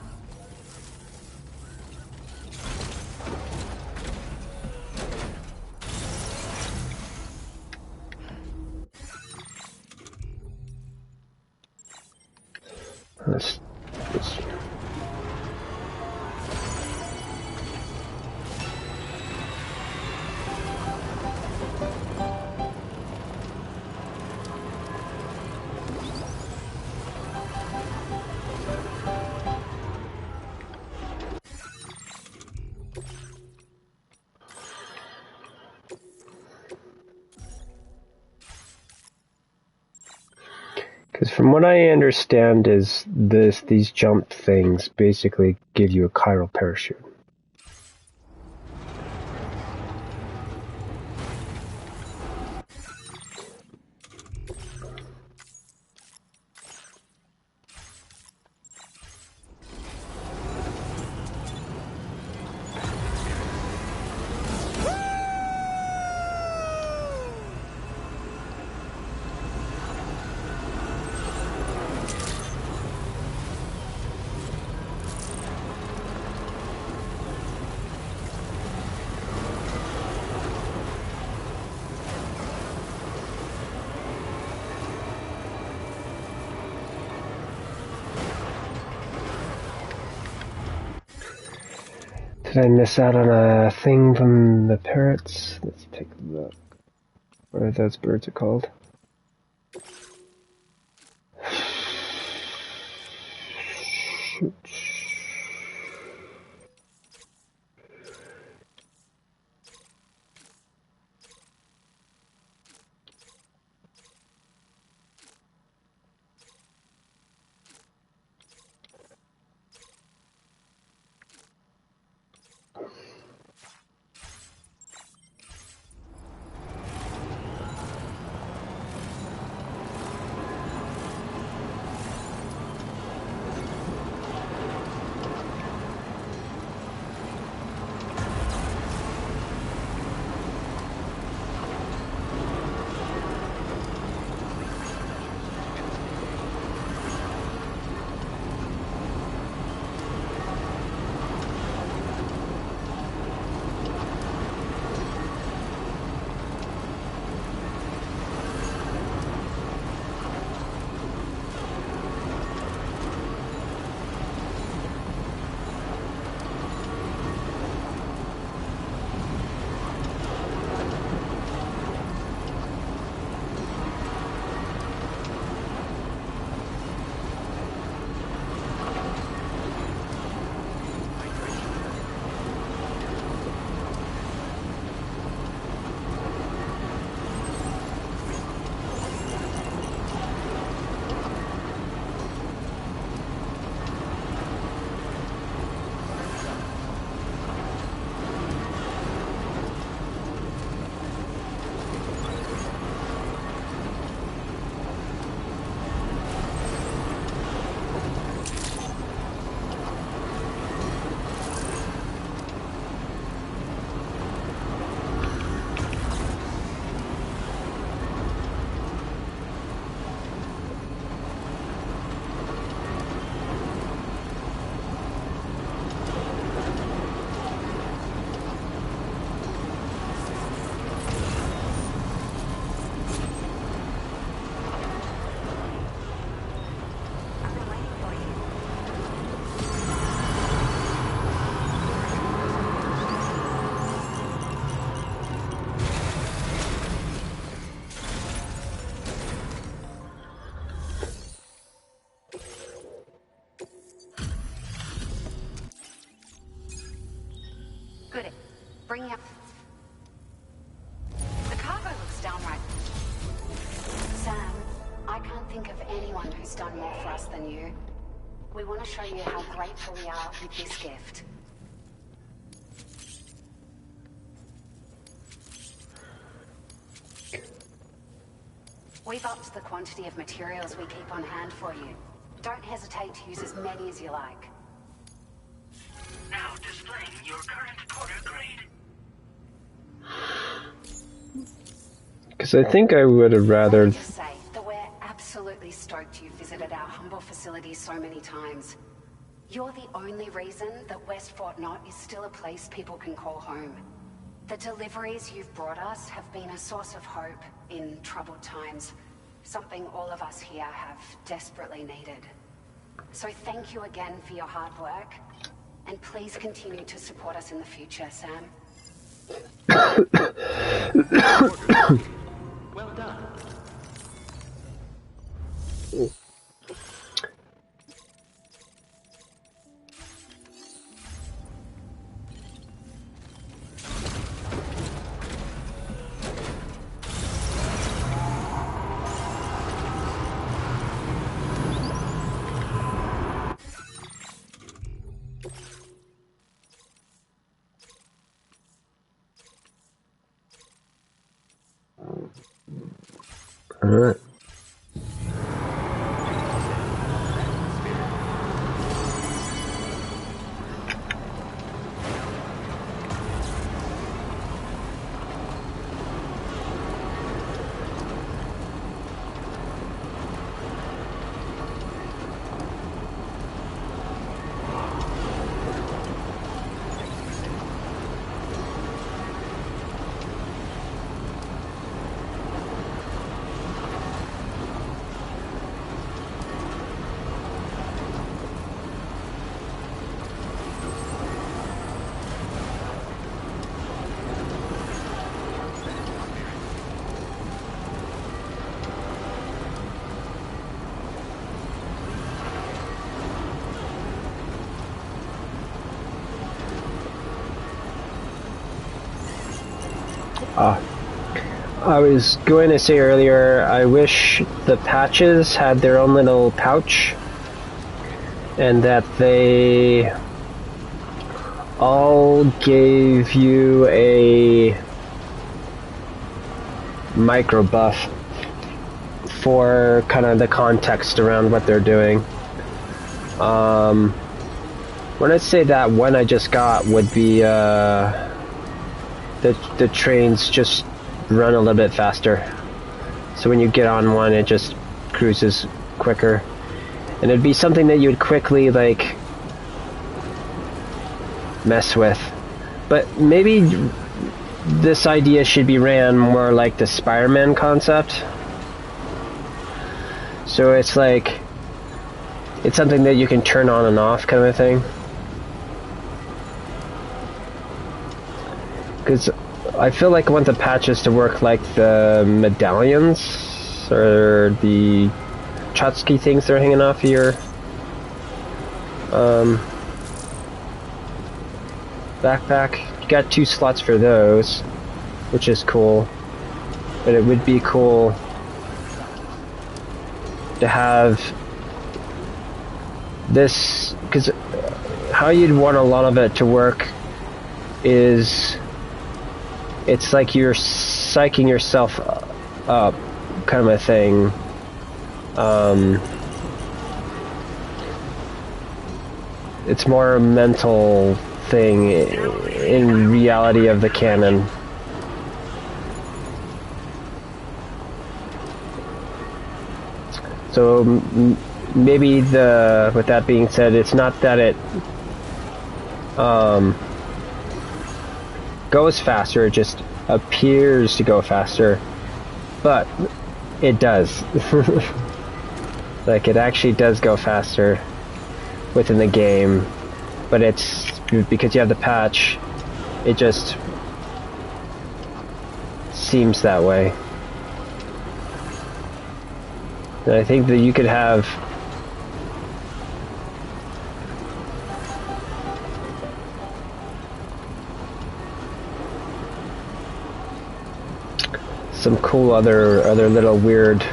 Let's from what I understand is these jump things basically give you a chiral parachute. Did I miss out on a thing from the parrots? Let's take a look. What are those birds are called? Shoot. Good. Bring up. The cargo looks downright. Sam, I can't think of anyone who's done more for us than you. We want to show you how grateful we are with this gift. We've upped the quantity of materials we keep on hand for you. Don't hesitate to use as many as you like. Now displaying your current order grade. Because I think I would have rather... Let me just say that we're absolutely stoked you've visited our humble facility so many times. You're the only reason that West Fort Knott is still a place people can call home. The deliveries you've brought us have been a source of hope in troubled times. Something all of us here have desperately needed. So thank you again for your hard work. And please continue to support us in the future, Sam. Well done. Alright. I was going to say earlier, I wish the patches had their own little pouch and that they all gave you a micro buff for kind of the context around what they're doing. When I say that one I just got would be the trains just run a little bit faster. So when you get on one, it just cruises quicker. And it'd be something that you would quickly, like, mess with. But maybe this idea should be ran more like the Spider-Man concept. So it's like, it's something that you can turn on and off kind of a thing. Because I feel like I want the patches to work like the medallions or the Trotsky things that are hanging off your backpack. You got 2 slots for those, which is cool. But it would be cool to have this, because how you'd want a lot of it to work is it's like you're psyching yourself up kind of a thing. It's more a mental thing in reality of the canon. So maybe with that being said, it's not that it goes faster, it just appears to go faster, but it does. Like, it actually does go faster within the game, but it's because you have the patch, it just seems that way. And I think that you could have some cool other little weird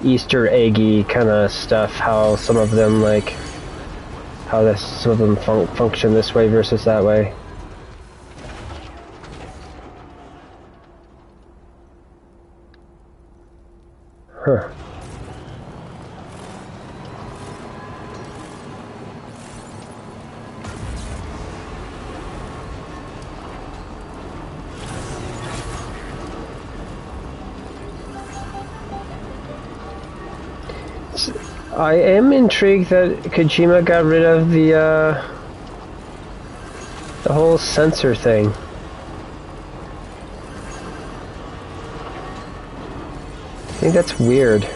Easter eggy kind of stuff. How some of them some of them function this way versus that way. Huh. I am intrigued that Kojima got rid of the whole sensor thing. I think that's weird.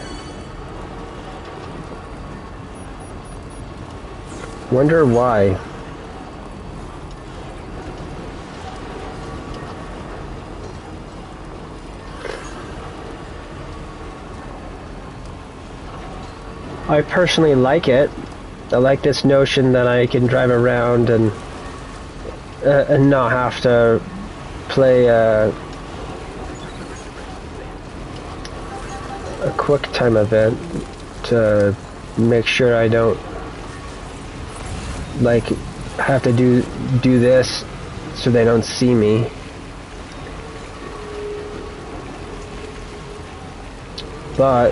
Wonder why. I personally like it. I like this notion that I can drive around and not have to play a quick time event to make sure I don't like have to do this so they don't see me. But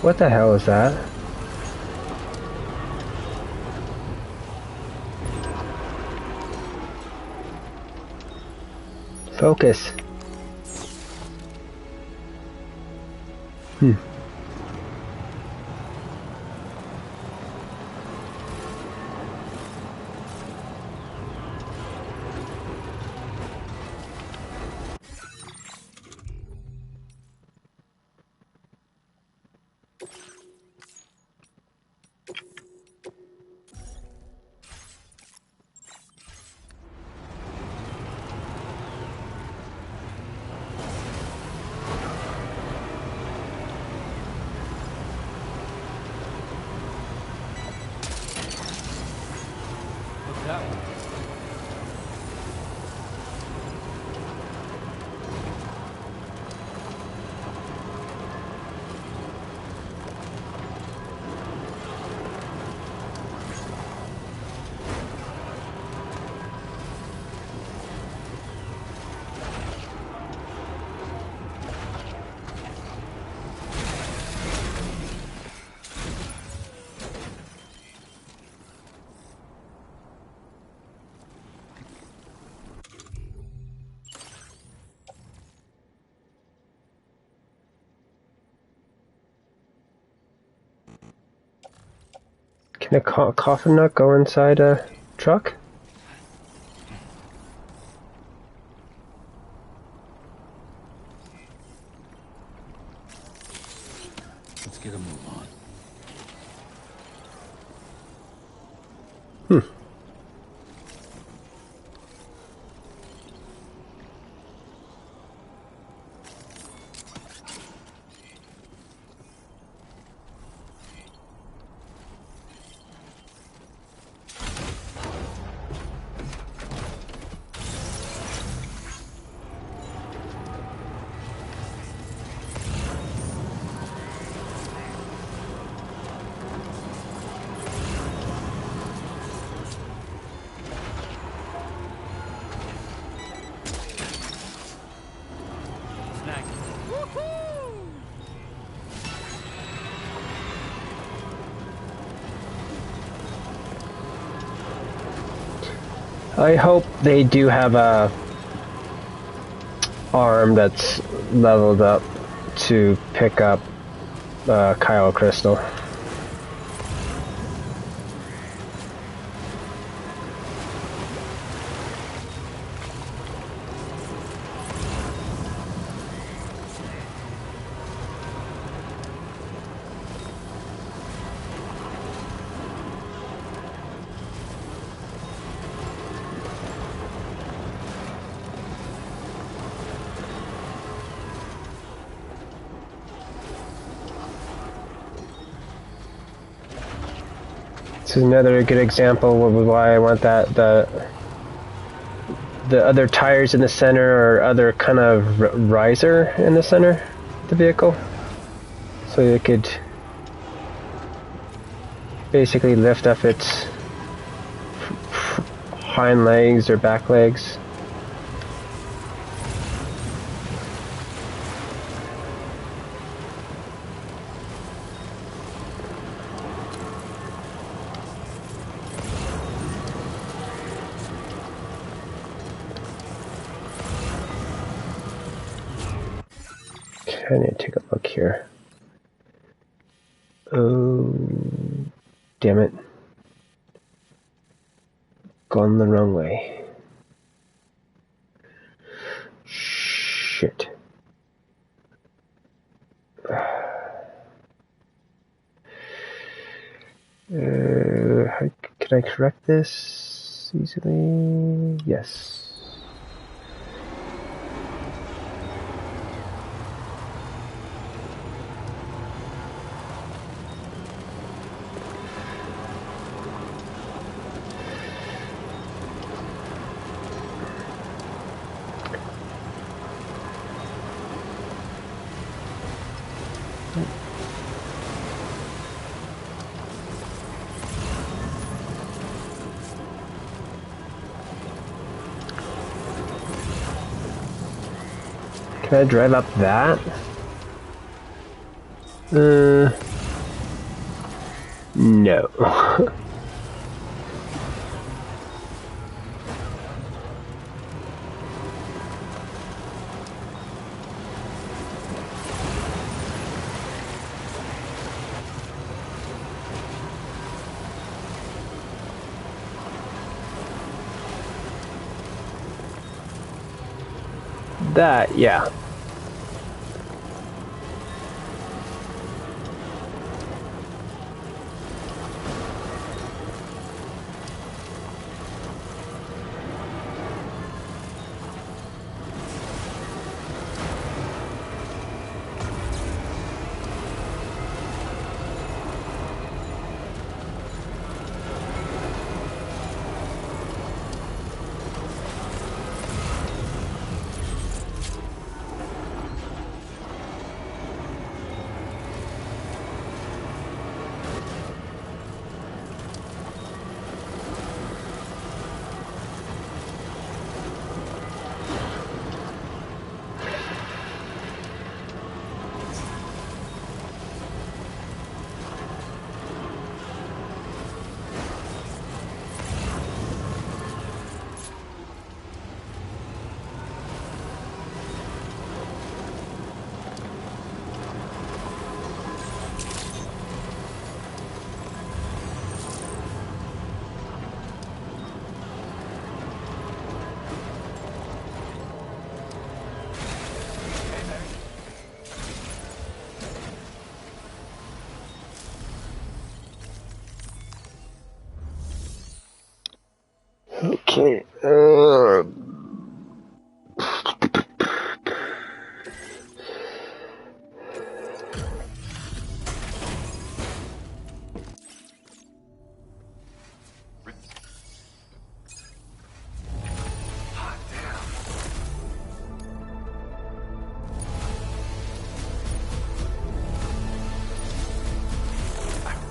what the hell is that? Focus. What's that one? Can a coffin nut go inside a truck? Let's get a move on. I hope they do have a arm that's leveled up to pick up Kyle Crystal. This is another good example of why I want that the other tires in the center or other kind of riser in the center of the vehicle, so it could basically lift up its hind legs or back legs. I need to take a look here. Oh, damn it. Gone the wrong way. Shit. Can I correct this easily? Yes. Can I drive up that? No. That, yeah. Okay. I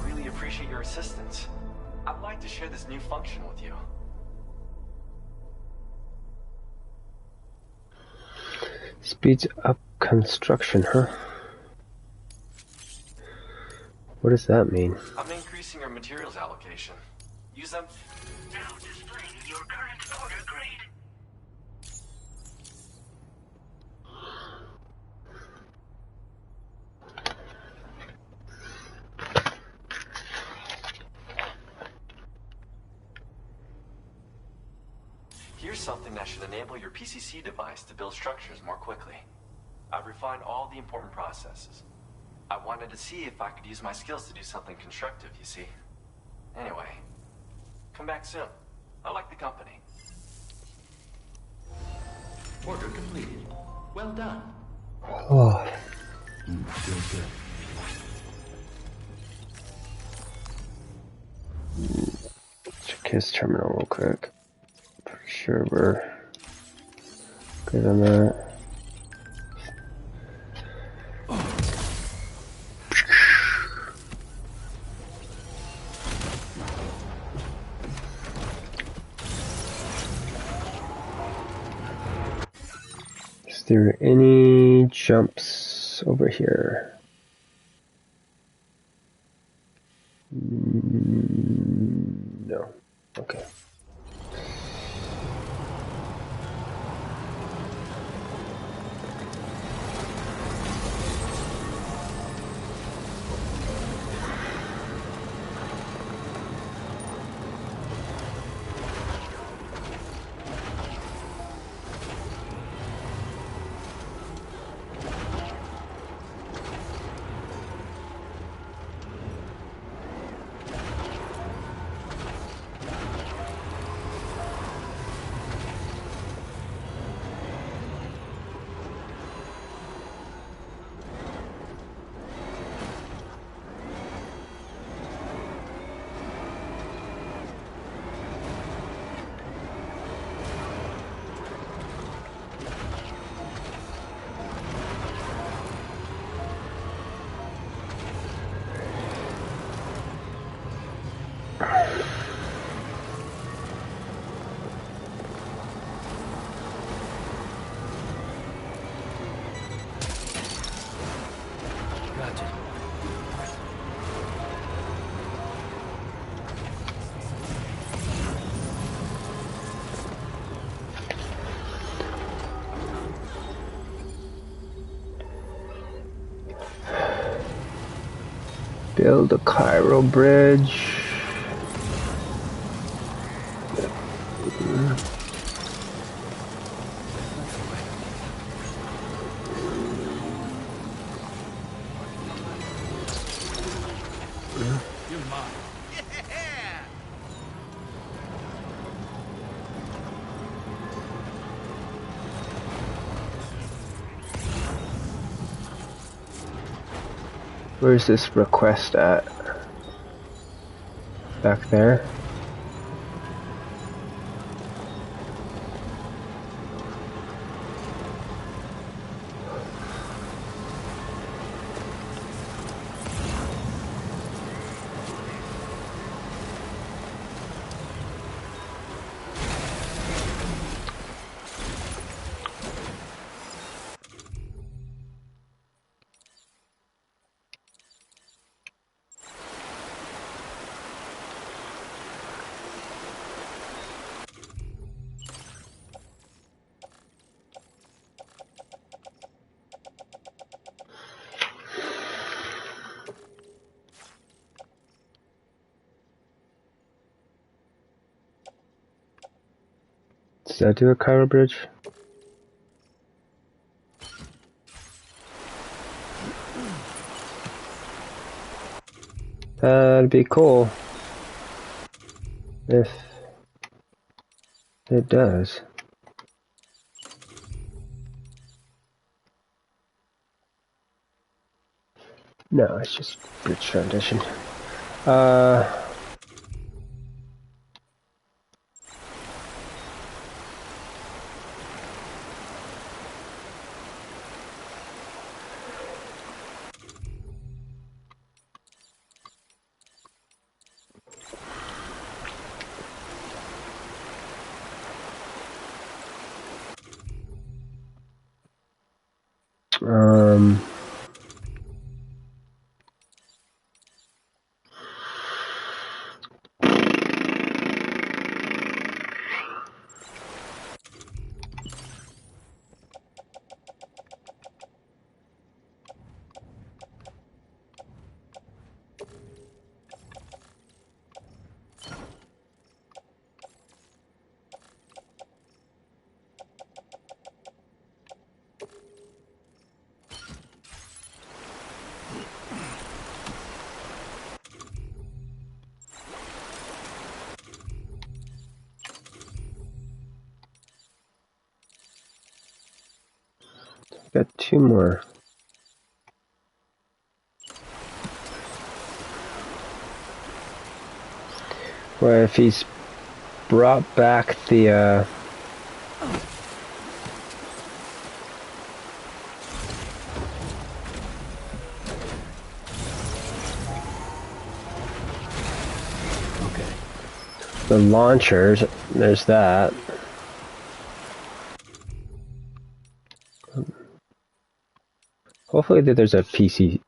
really appreciate your assistance. I'd like to share this new function with you. Speeds up construction, huh? What does that mean? I'm increasing your materials allocation. Use them. Now displaying your current order grade. Here's something that should enable your PCC device to build structures more quickly. I've refined all the important processes. I wanted to see if I could use my skills to do something constructive, you see. Anyway, come back soon. I like the company. Order completed. Well done. Oh. Feels good. Check his terminal real quick. Pretty sure we're good on that. Is there any jumps over here? No. Okay. Build a Cairo bridge. You're mine. Yeah! Where's this request at? Back there? Does that do a Cairo bridge? That'd be cool if it does. No, it's just bridge transition. Um, got two more. Well, if he's brought back the, the launchers, there's that. Hopefully there's a PCC3.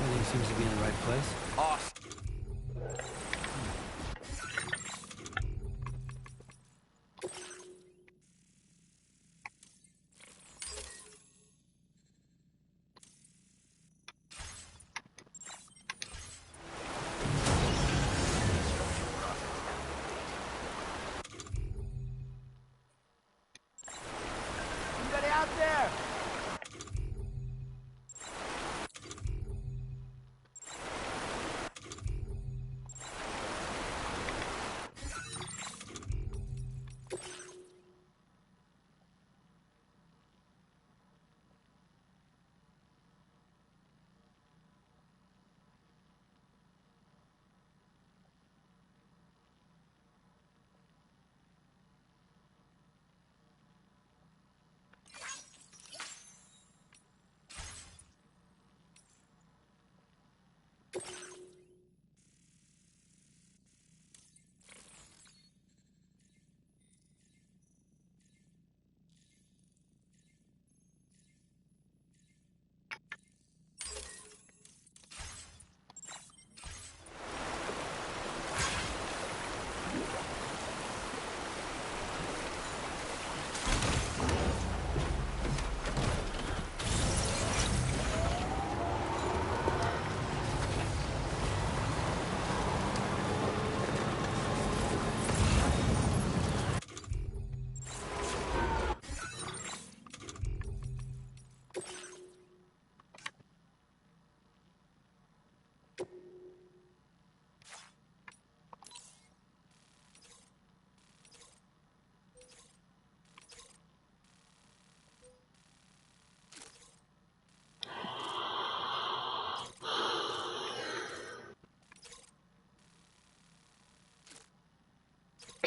Everything seems to be in the right place. Awesome. Anybody out there?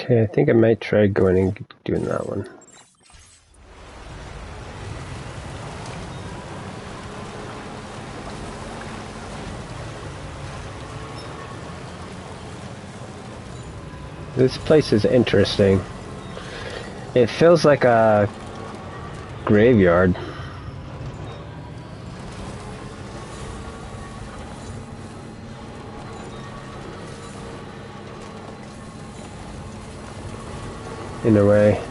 Okay, I think I might try going and doing that one. This place is interesting. It feels like a graveyard. In a way.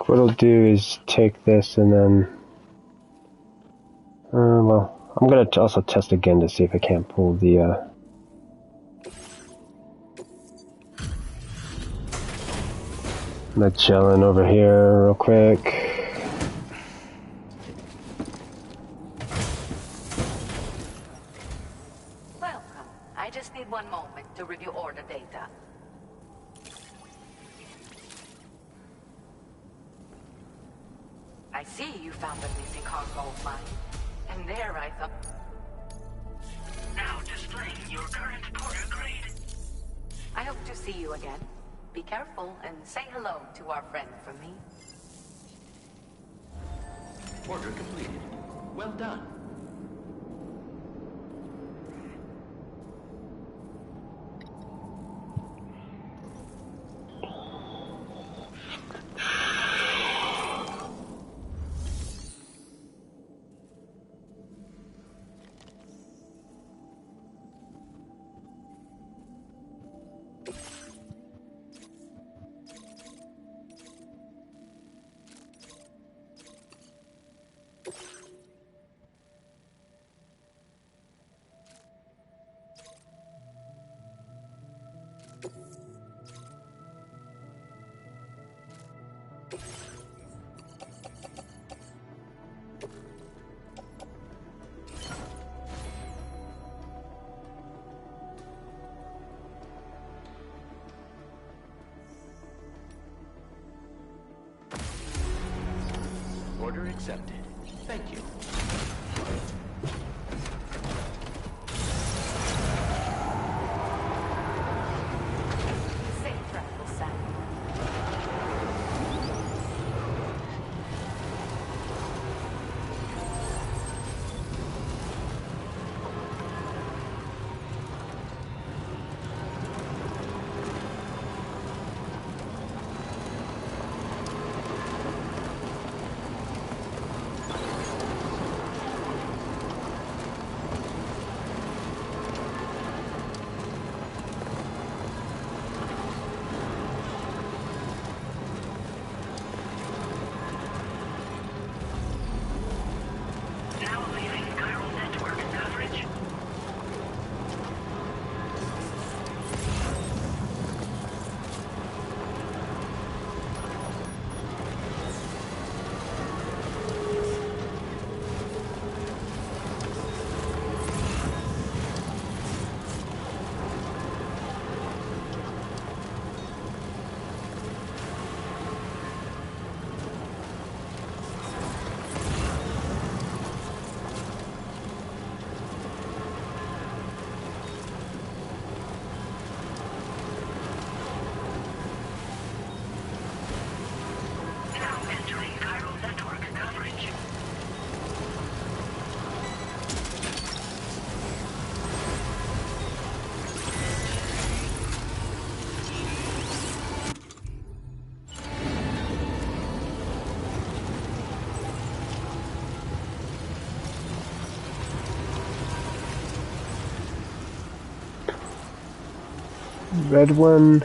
What I'll do is take this and then, well, I'm gonna also test again to see if I can't pull the, Magellan over here real quick. Welcome. I just need one moment to review order data. I see you found the missing cargo of mine. And there I thought... Now displaying your current porter grade. I hope to see you again. Be careful and say hello to our friend from me. Order completed. Well done. Order accepted. Thank you. Safe travel, Sam. Red one.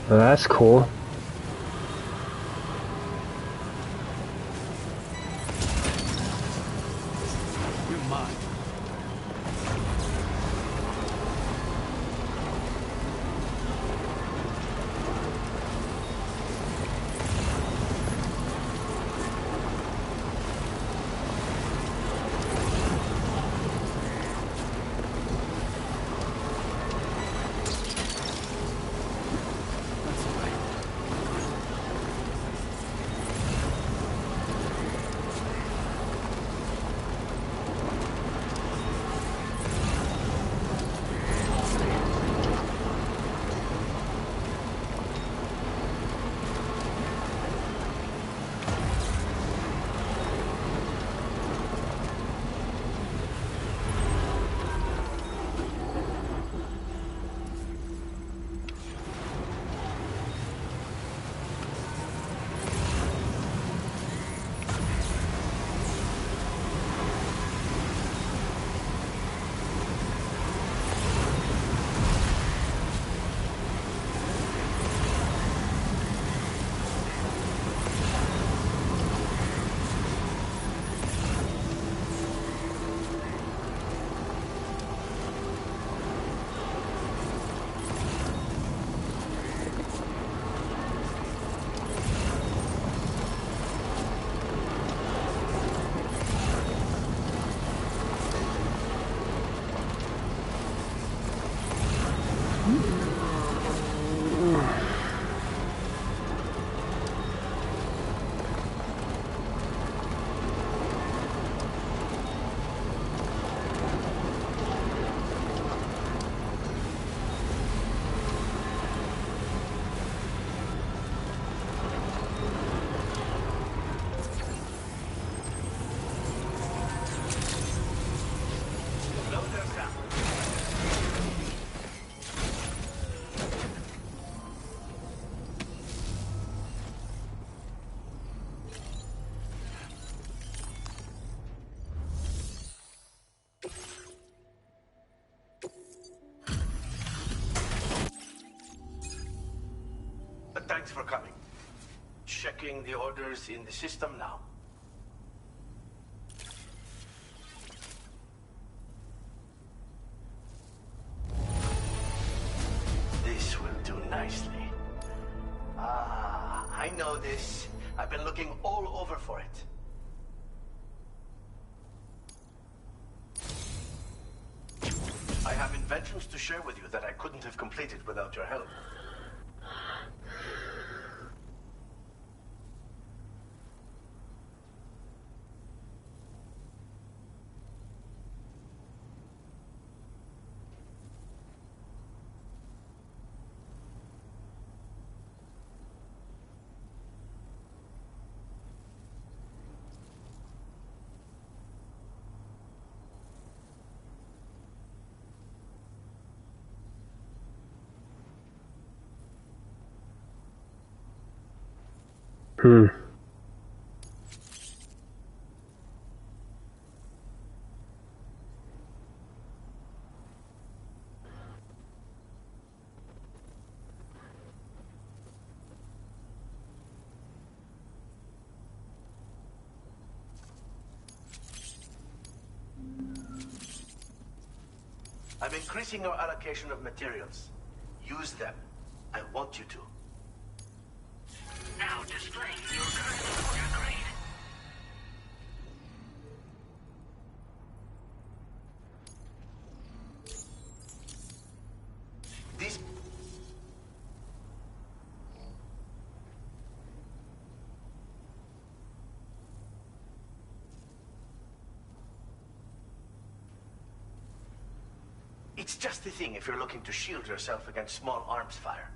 Well, that's cool. You're mine. Thanks for coming. Checking the orders in the system now. This will do nicely. Ah, I know this. I've been looking all over for it. I have inventions to share with you that I couldn't have completed without your help. I'm increasing your allocation of materials. Use them. I want you to. Now displaying your current order grade. These... It's just the thing if you're looking to shield yourself against small arms fire.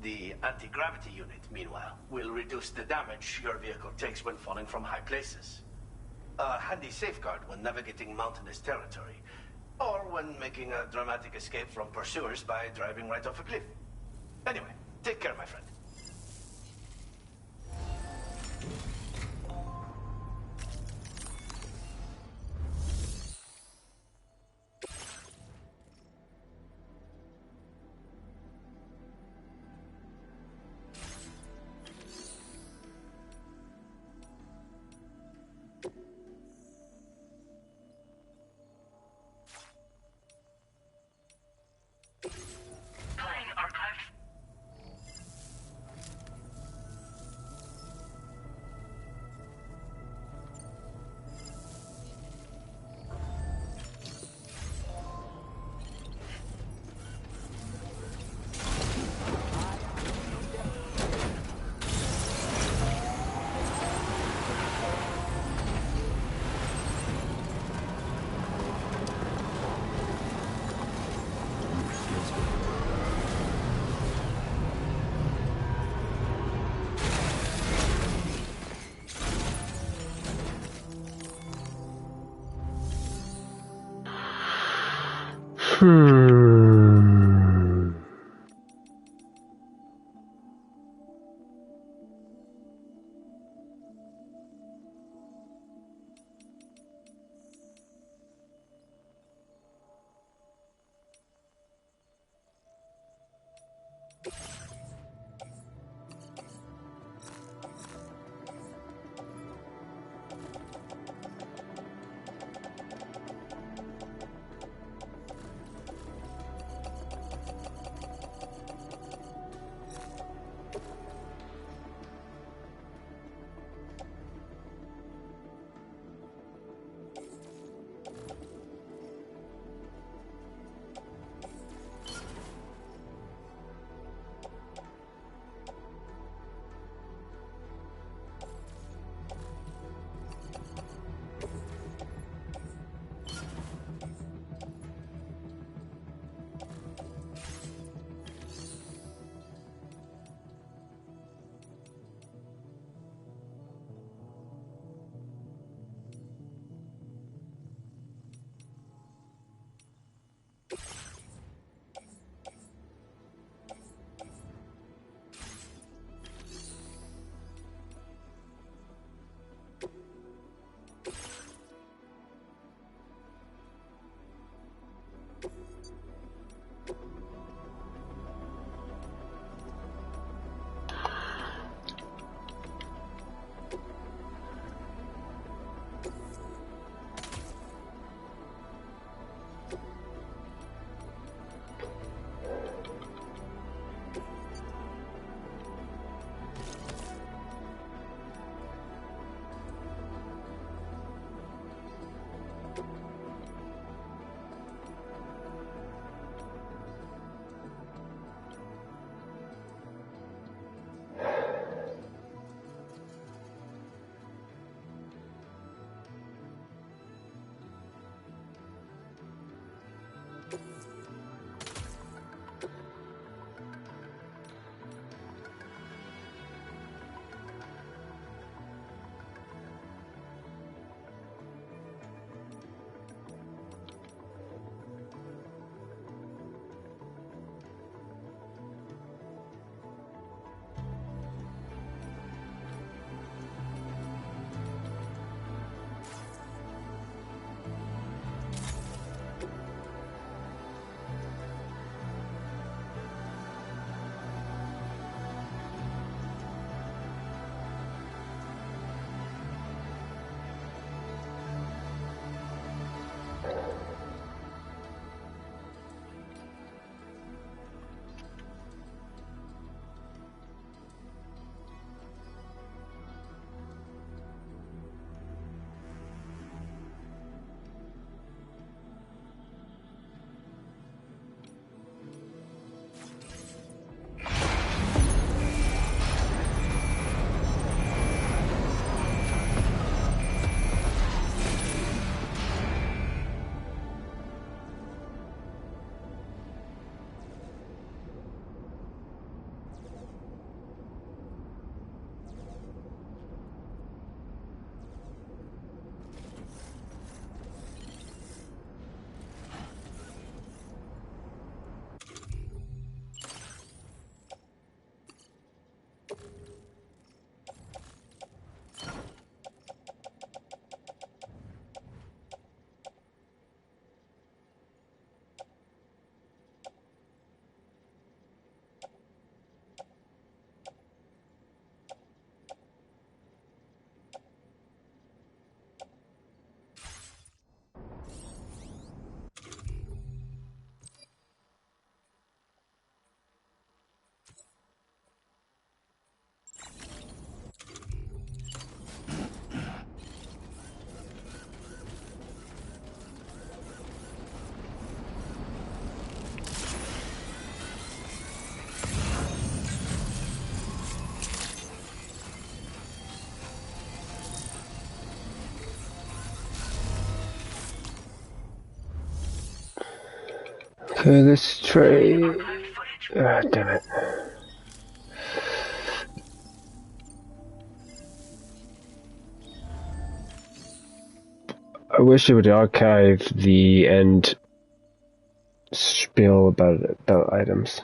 The anti-gravity unit, meanwhile, will reduce the damage your vehicle takes when falling from high places. A handy safeguard when navigating mountainous territory, or when making a dramatic escape from pursuers by driving right off a cliff. Anyway, take care, my friend. Playing archive. Okay, let's try. Damn it. I wish it would archive the end spiel about items.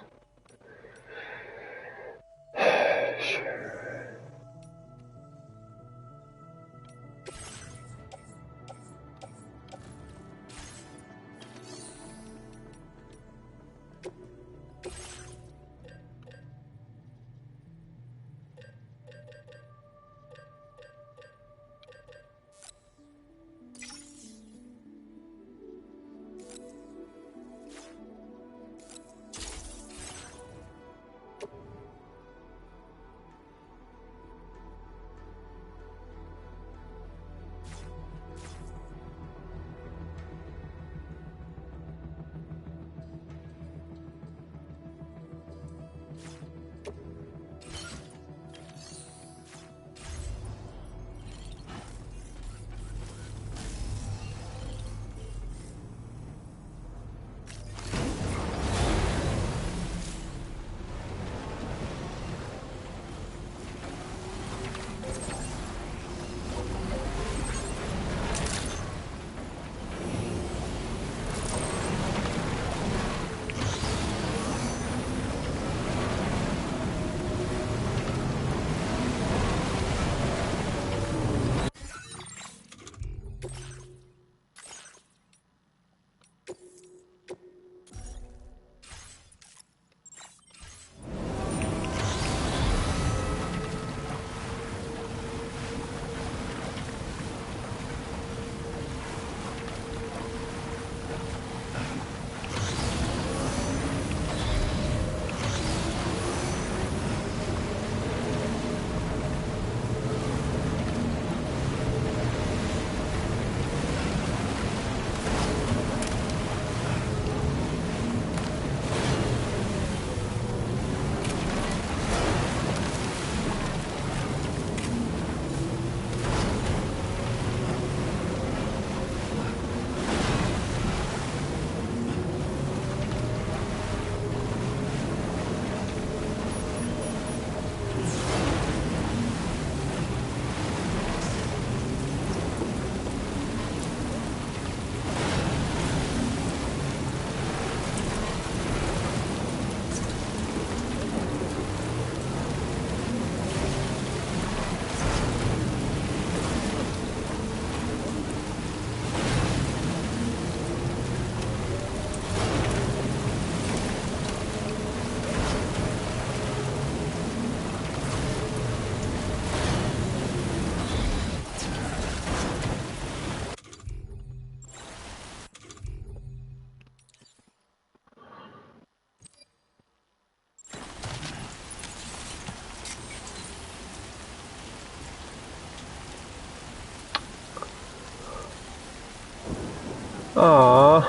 Aww.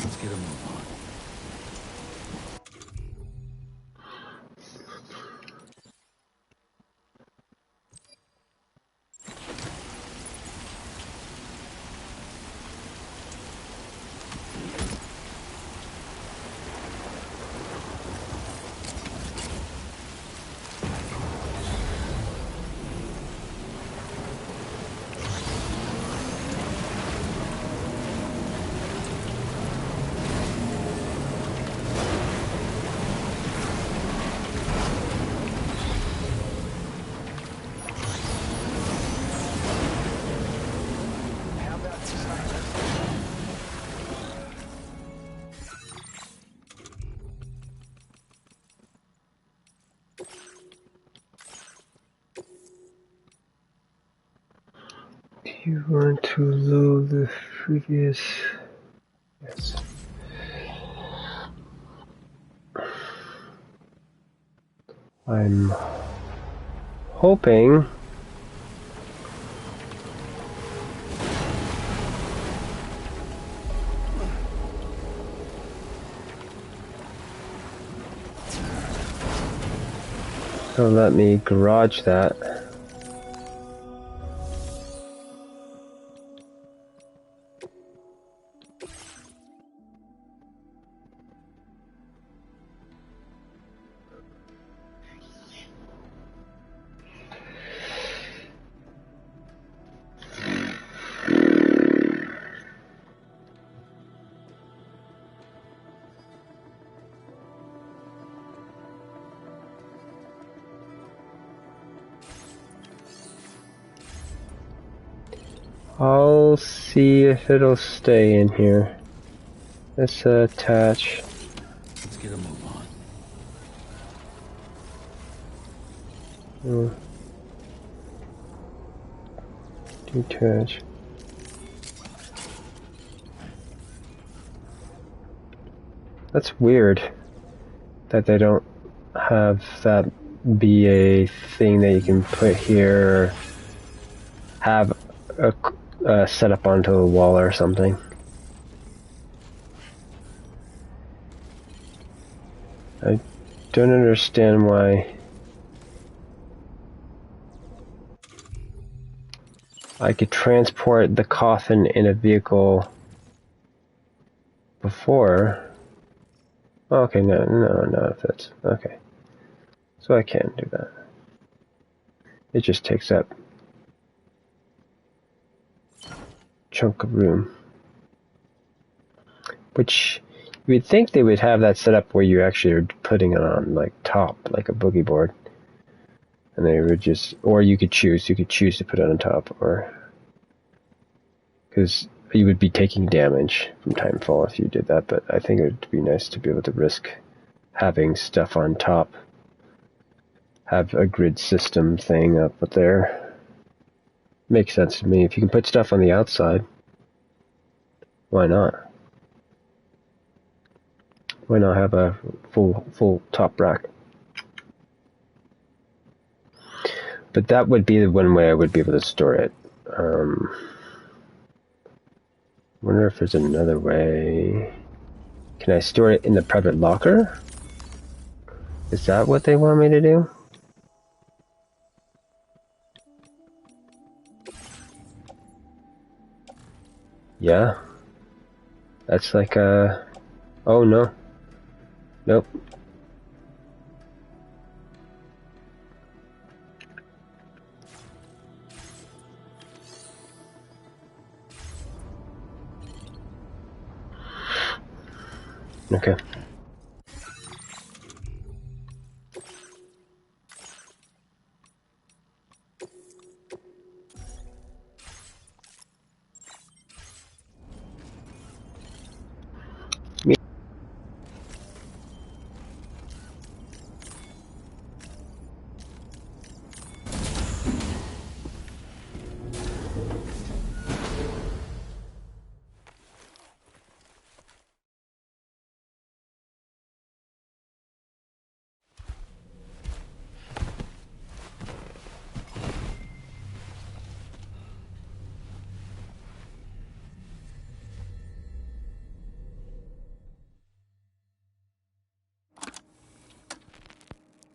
Let's get a move on. Do you want to load the previous? Yes. I'm hoping It'll let me garage that. I'll see if it'll stay in here. Let's attach. Let's get a move on. Detach. That's weird that they don't have that be a thing that you can put here, or have a set up onto a wall or something. I don't understand why I could transport the coffin in a vehicle before. Okay, no, that's okay. So I can do that. It just takes up chunk of room. Which you would think they would have that set up where you actually are putting it on like top, like a boogie board. And they would just, or you could choose to put it on top, or because you would be taking damage from Timefall if you did that, but I think it would be nice to be able to risk having stuff on top. Have a grid system thing up there. Makes sense to me. If you can put stuff on the outside, why not? Why not have a full top rack? But that would be the one way I would be able to store it. Wonder if there's another way. Can I store it in the private locker? Is that what they want me to do? Yeah. That's like a... Oh, no. Nope. Okay.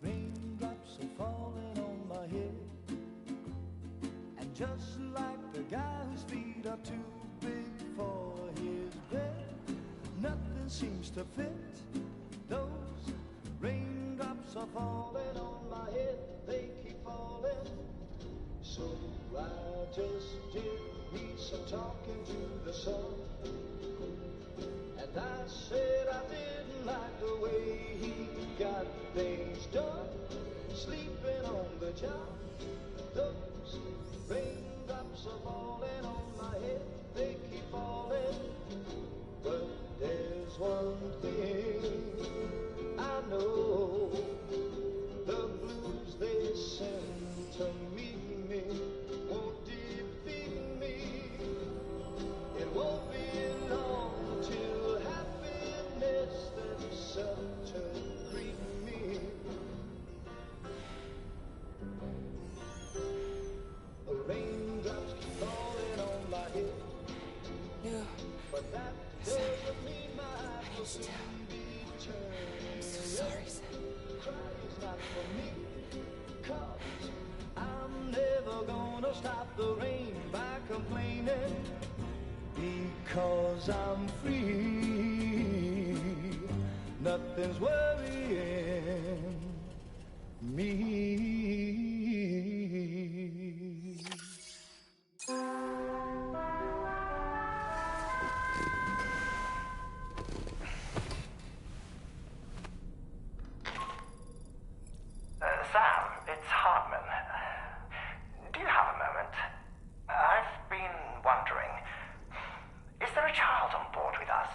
Raindrops are falling on my head, and just like the guy whose feet are too big for his bed, nothing seems to fit. Those raindrops are falling on my head, they keep falling. So I just did me some talking to the sun, and I said I didn't like the way he got things done, sleeping on the job. Those raindrops are falling on my head, they keep falling. But there's one thing I know, the blues they send to meet me won't defeat me. It won't be long till happiness themselves to greet me. The raindrops keep falling on my head. No. But that doesn't mean my heart will soon be turned. I'm so sorry, Sam. Cry is not for me. gonna stop the rain by complaining, because I'm free. Nothing's worrying me. Sam, it's Hartman. Do you have a moment? I've been wondering, is there a child on board with us?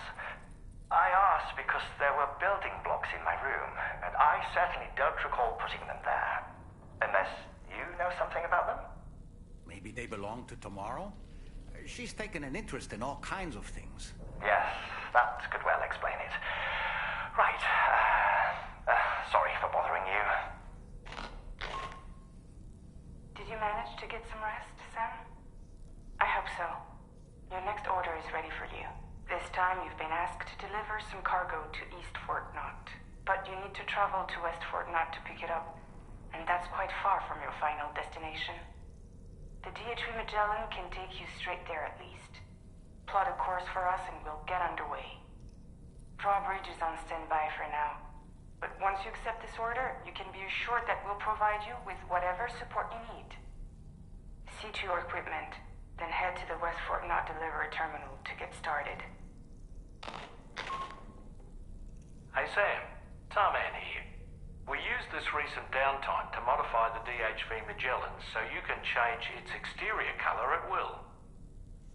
I asked because there were building blocks in my room, and I certainly don't recall putting them there. Unless you know something about them? Maybe they belong to Tomorrow? She's taken an interest in all kinds of things. Yes, that could well explain it. Right. Sorry for bothering you. Did you manage to get some rest, Sam? I hope so. Your next order is ready for you. This time you've been asked to deliver some cargo to East Fort Knott. But you need to travel to West Fort Knott to pick it up. And that's quite far from your final destination. The DHV Magellan can take you straight there at least. Plot a course for us and we'll get underway. Drawbridge is on standby for now. But once you accept this order, you can be assured that we'll provide you with whatever support you need. See to your equipment, then head to the West Fort Knott delivery terminal to get started. Hey Sam, Tarman here. We used this recent downtime to modify the DHV Magellan so you can change its exterior colour at will.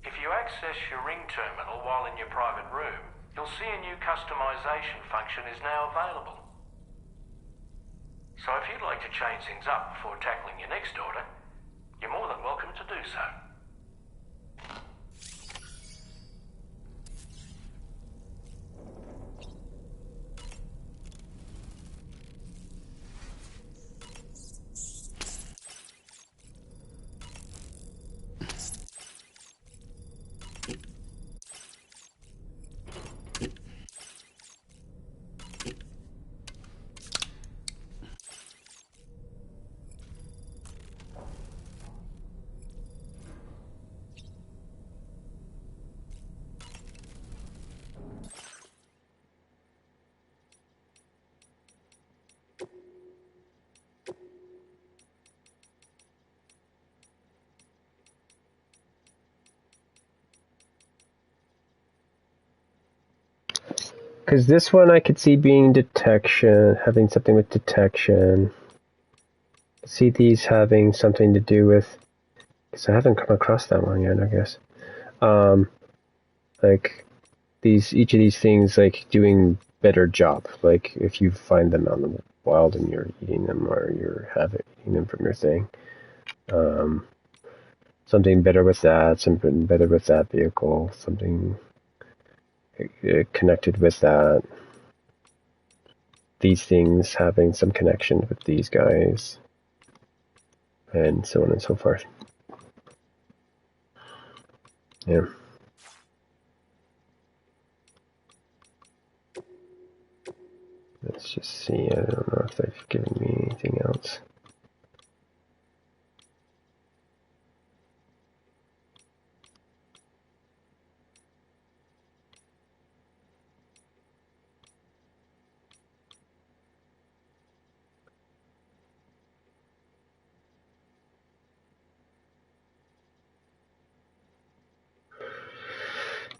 If you access your ring terminal while in your private room, you'll see a new customization function is now available. So if you'd like to change things up before tackling your next order, you're more than welcome to do so. Because this one I could see being detection, having something with detection. See these having something to do with, because I haven't come across that one yet, I guess. Like these, each of these things, like doing better job. Like if you find them out in the wild and you're eating them, or you're eating them from your thing. Something better with that. Something better with that vehicle. Something connected with that. These things having some connection with these guys. And so on and so forth. Yeah. Let's just see. I don't know if they've given me anything else.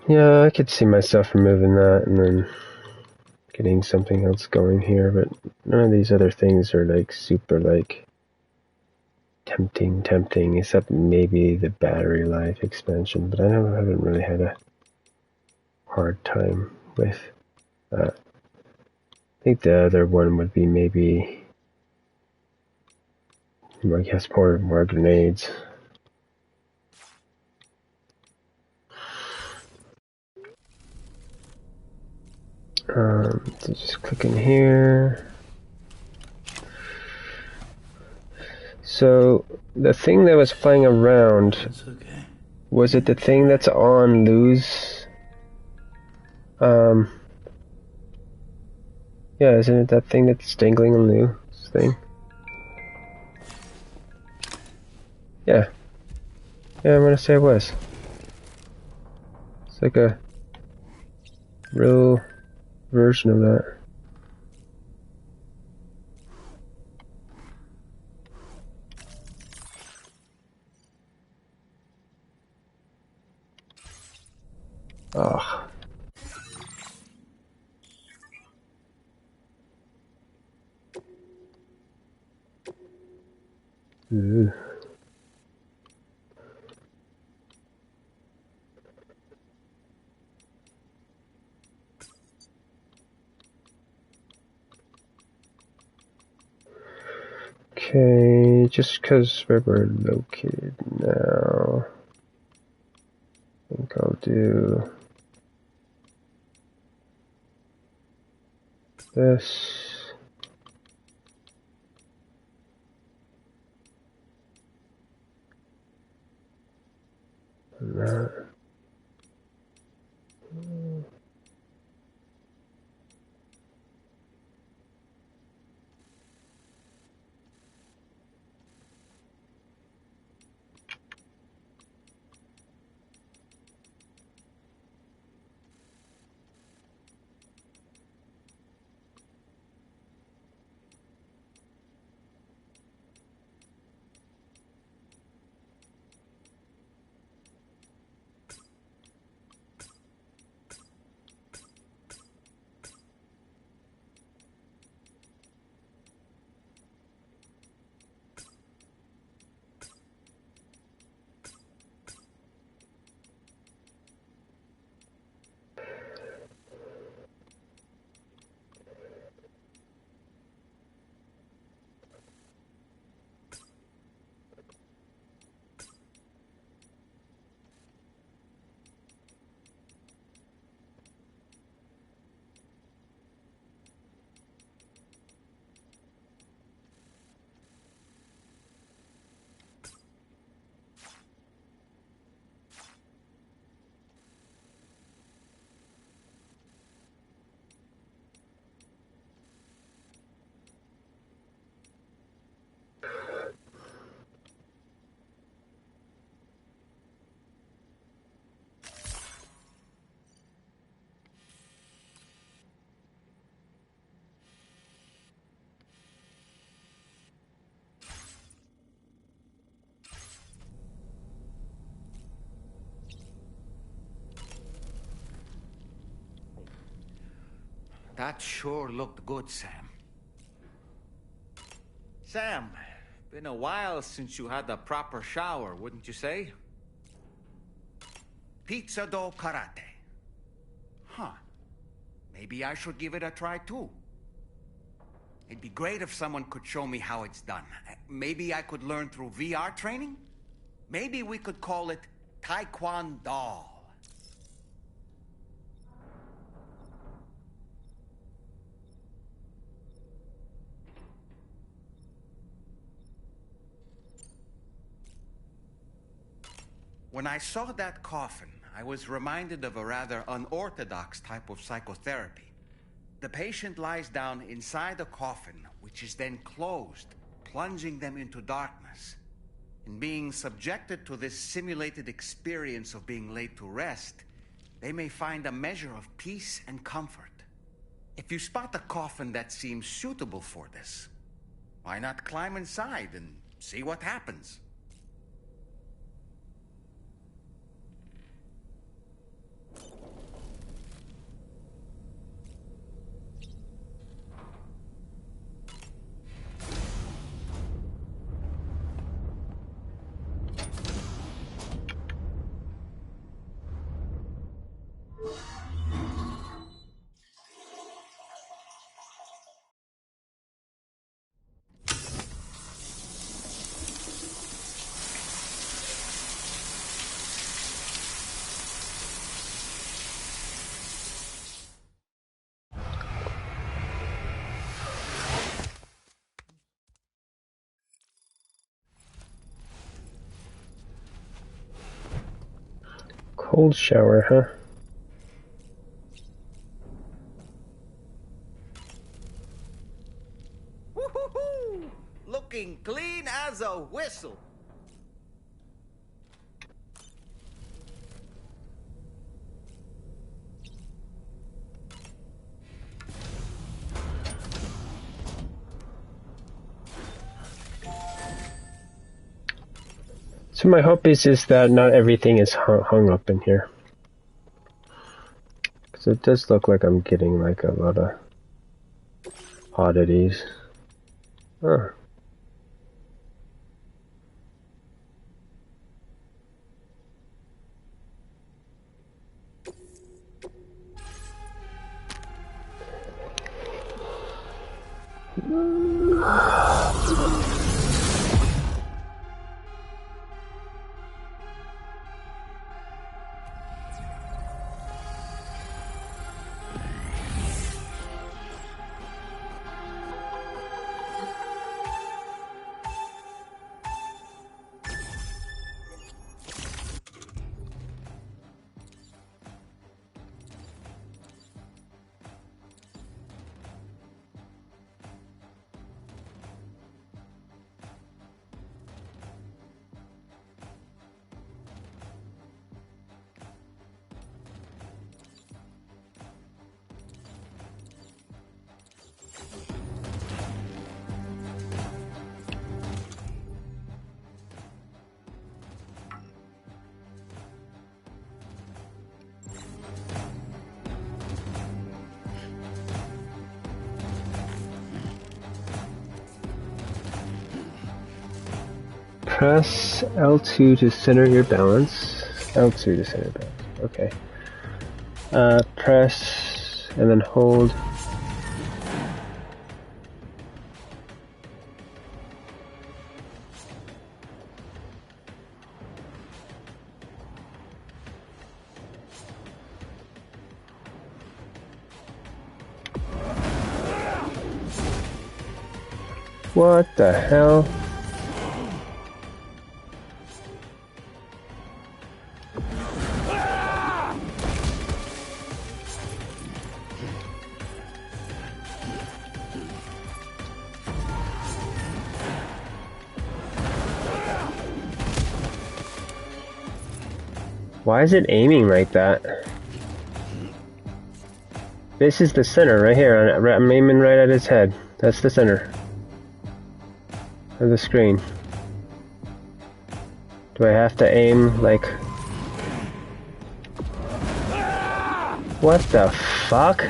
Yeah, I could see myself removing that and then getting something else going here, but none of these other things are like super like tempting, except maybe the battery life expansion, but I haven't really had a hard time with that. I think the other one would be maybe, I guess, more grenades. So just click in here. So the thing that was flying around, was it the thing that's on Lou's? Yeah, isn't it that thing that's dangling on Lou's thing? Yeah. Yeah, I'm gonna say it was. It's like a real version of that. Ugh. Ooh. Okay, just because where we're located now, I think I'll do this. And that. That sure looked good, Sam. Sam, been a while since you had a proper shower, wouldn't you say? Pizza dough karate. Huh. Maybe I should give it a try too. It'd be great if someone could show me how it's done. Maybe I could learn through VR training? Maybe we could call it Taekwondo. When I saw that coffin, I was reminded of a rather unorthodox type of psychotherapy. The patient lies down inside a coffin, which is then closed, plunging them into darkness. In being subjected to this simulated experience of being laid to rest, they may find a measure of peace and comfort. If you spot a coffin that seems suitable for this, why not climb inside and see what happens? Cold shower, huh? Woo-hoo-hoo! Looking clean as a whistle. So my hope is that not everything is hung up in here. Because it does look like I'm getting like a lot of oddities. Huh. Press L2 to center your balance. L2 to center balance. Okay. Press and then hold. What the hell? Why is it aiming like that? This is the center right here. I'm aiming right at his head. That's the center of the screen. Do I have to aim like... What the fuck?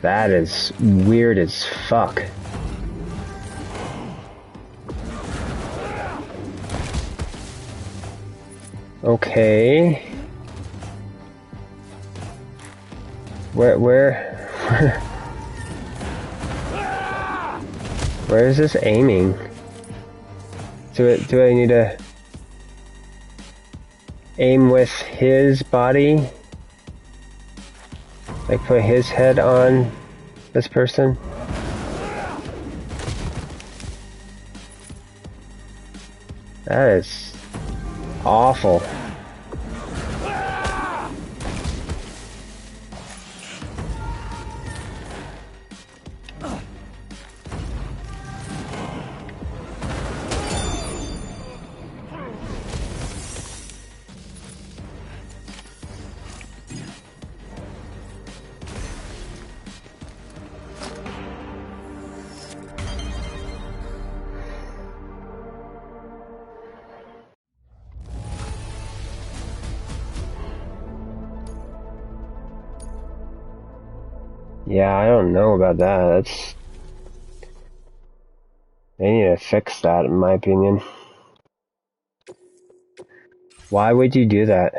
That is weird as fuck. Okay. Where is this aiming? Do I need to aim with his body? Like put his head on this person? That is awful. Yeah, I don't know about that. They need to fix that, in my opinion. Why would you do that?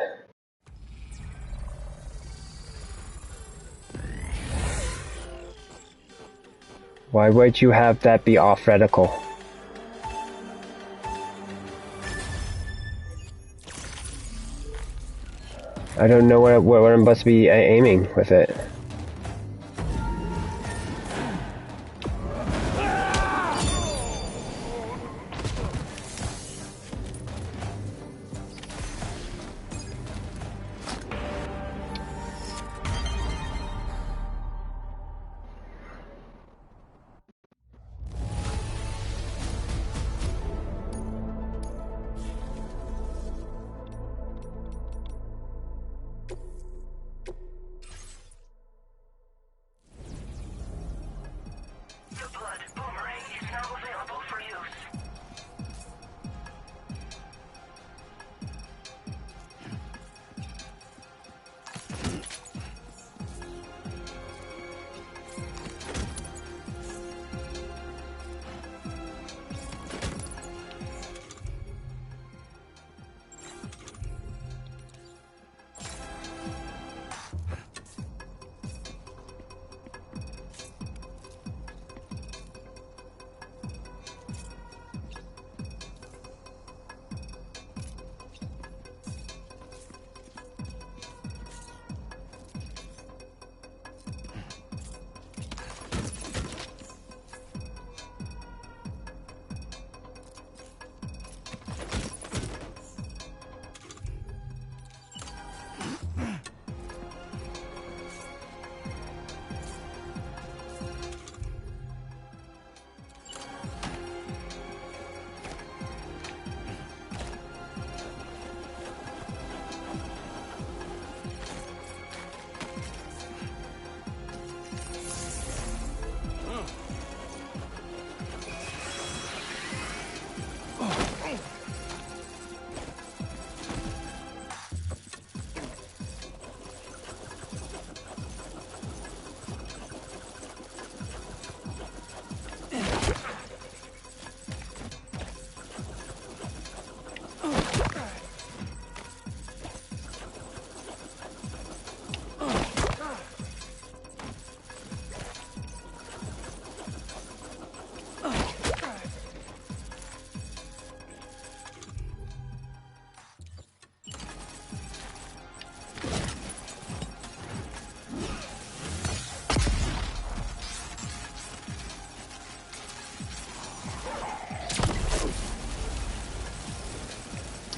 Why would you have that be off reticle? I don't know what I'm supposed to be aiming with it.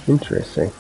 Interesting.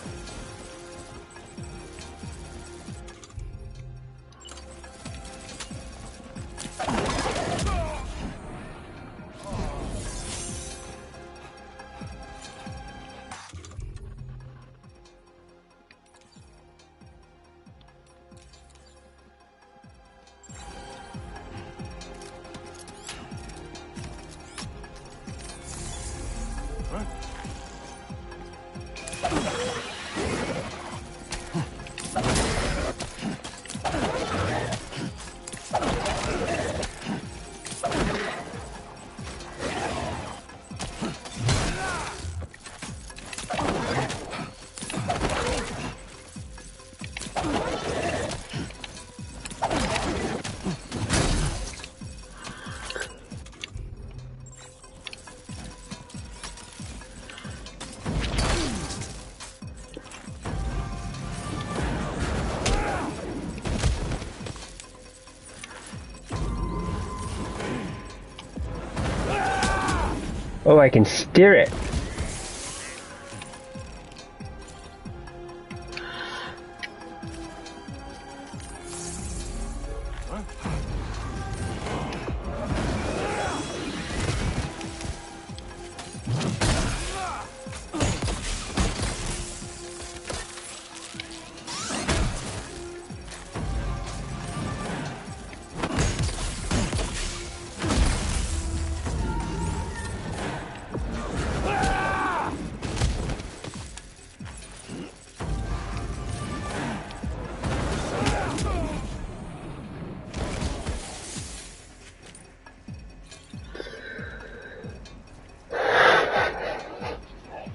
Oh, I can steer it.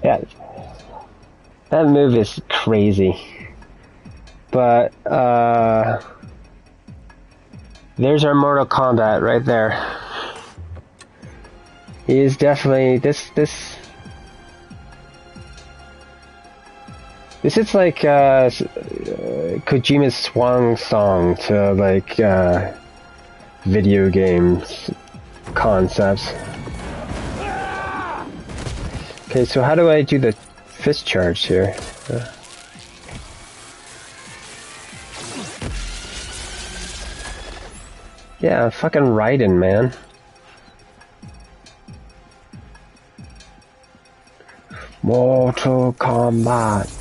Yeah, that move is crazy. But, there's our Mortal Kombat right there. He is definitely, this is like, Kojima's swan song to, like, video games concepts. Okay, so how do I do the fist charge here? Yeah, fucking Raiden, man. Mortal Kombat.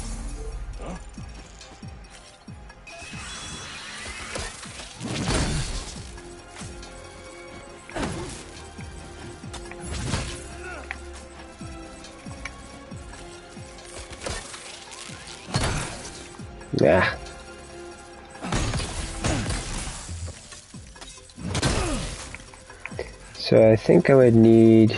Yeah. So I think I would need...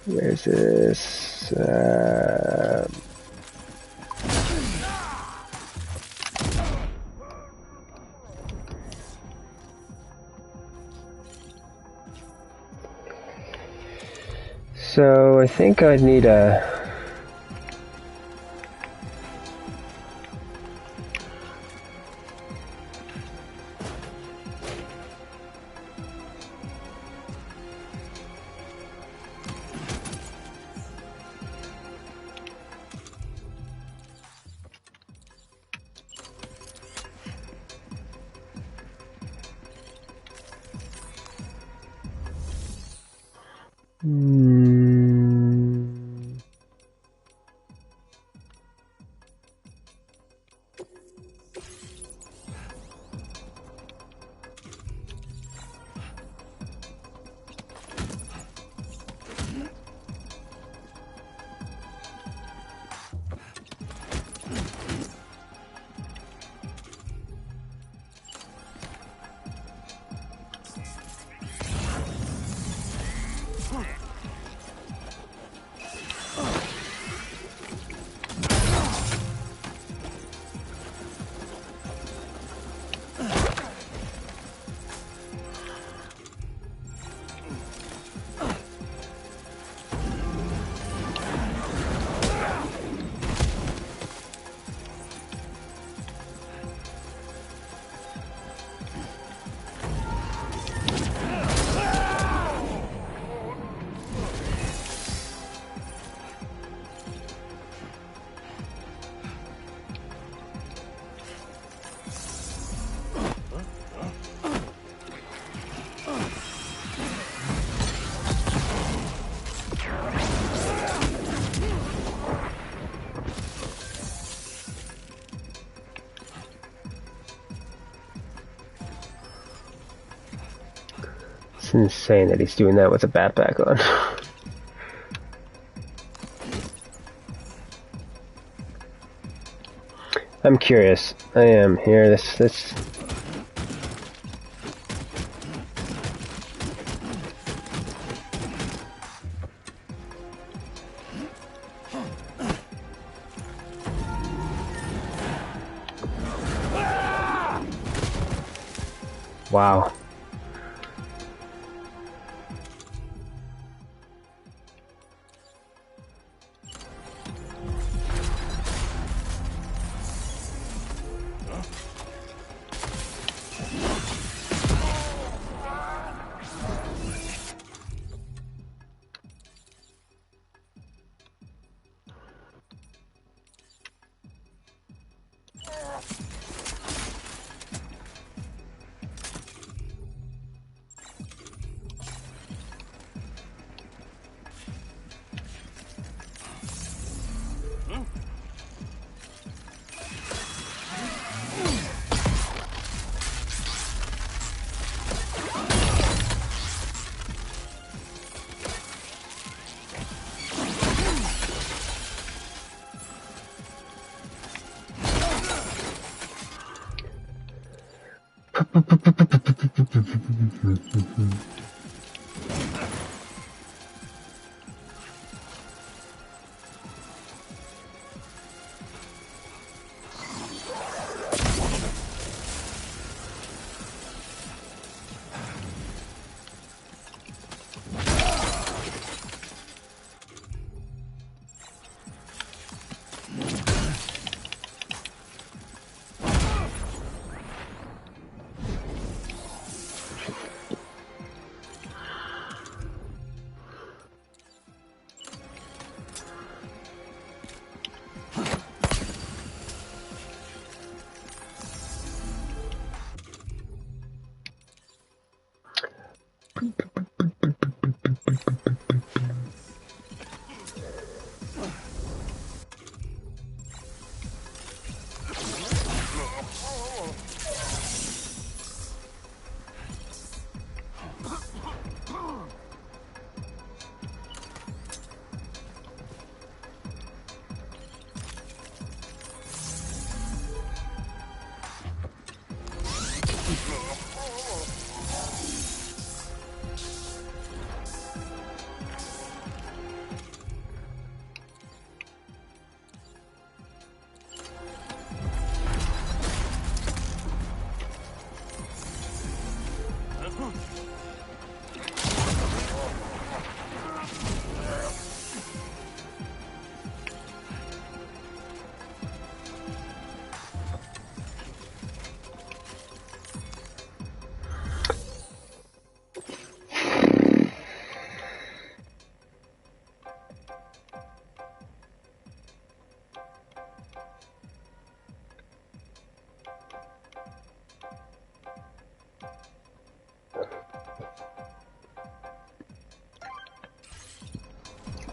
Where's this? So I think I'd need a... It's insane that he's doing that with a backpack on. I'm curious. I am here. This. Wow.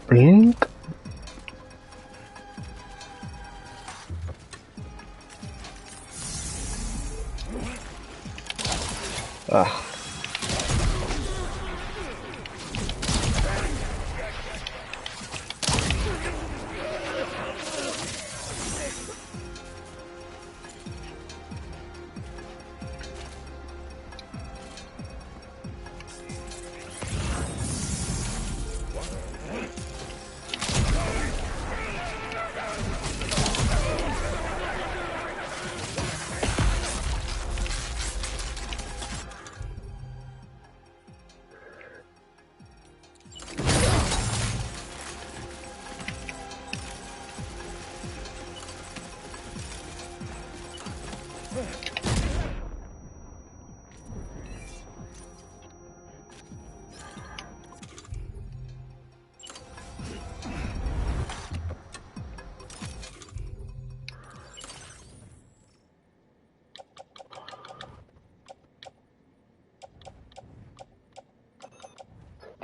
Blink. Ah.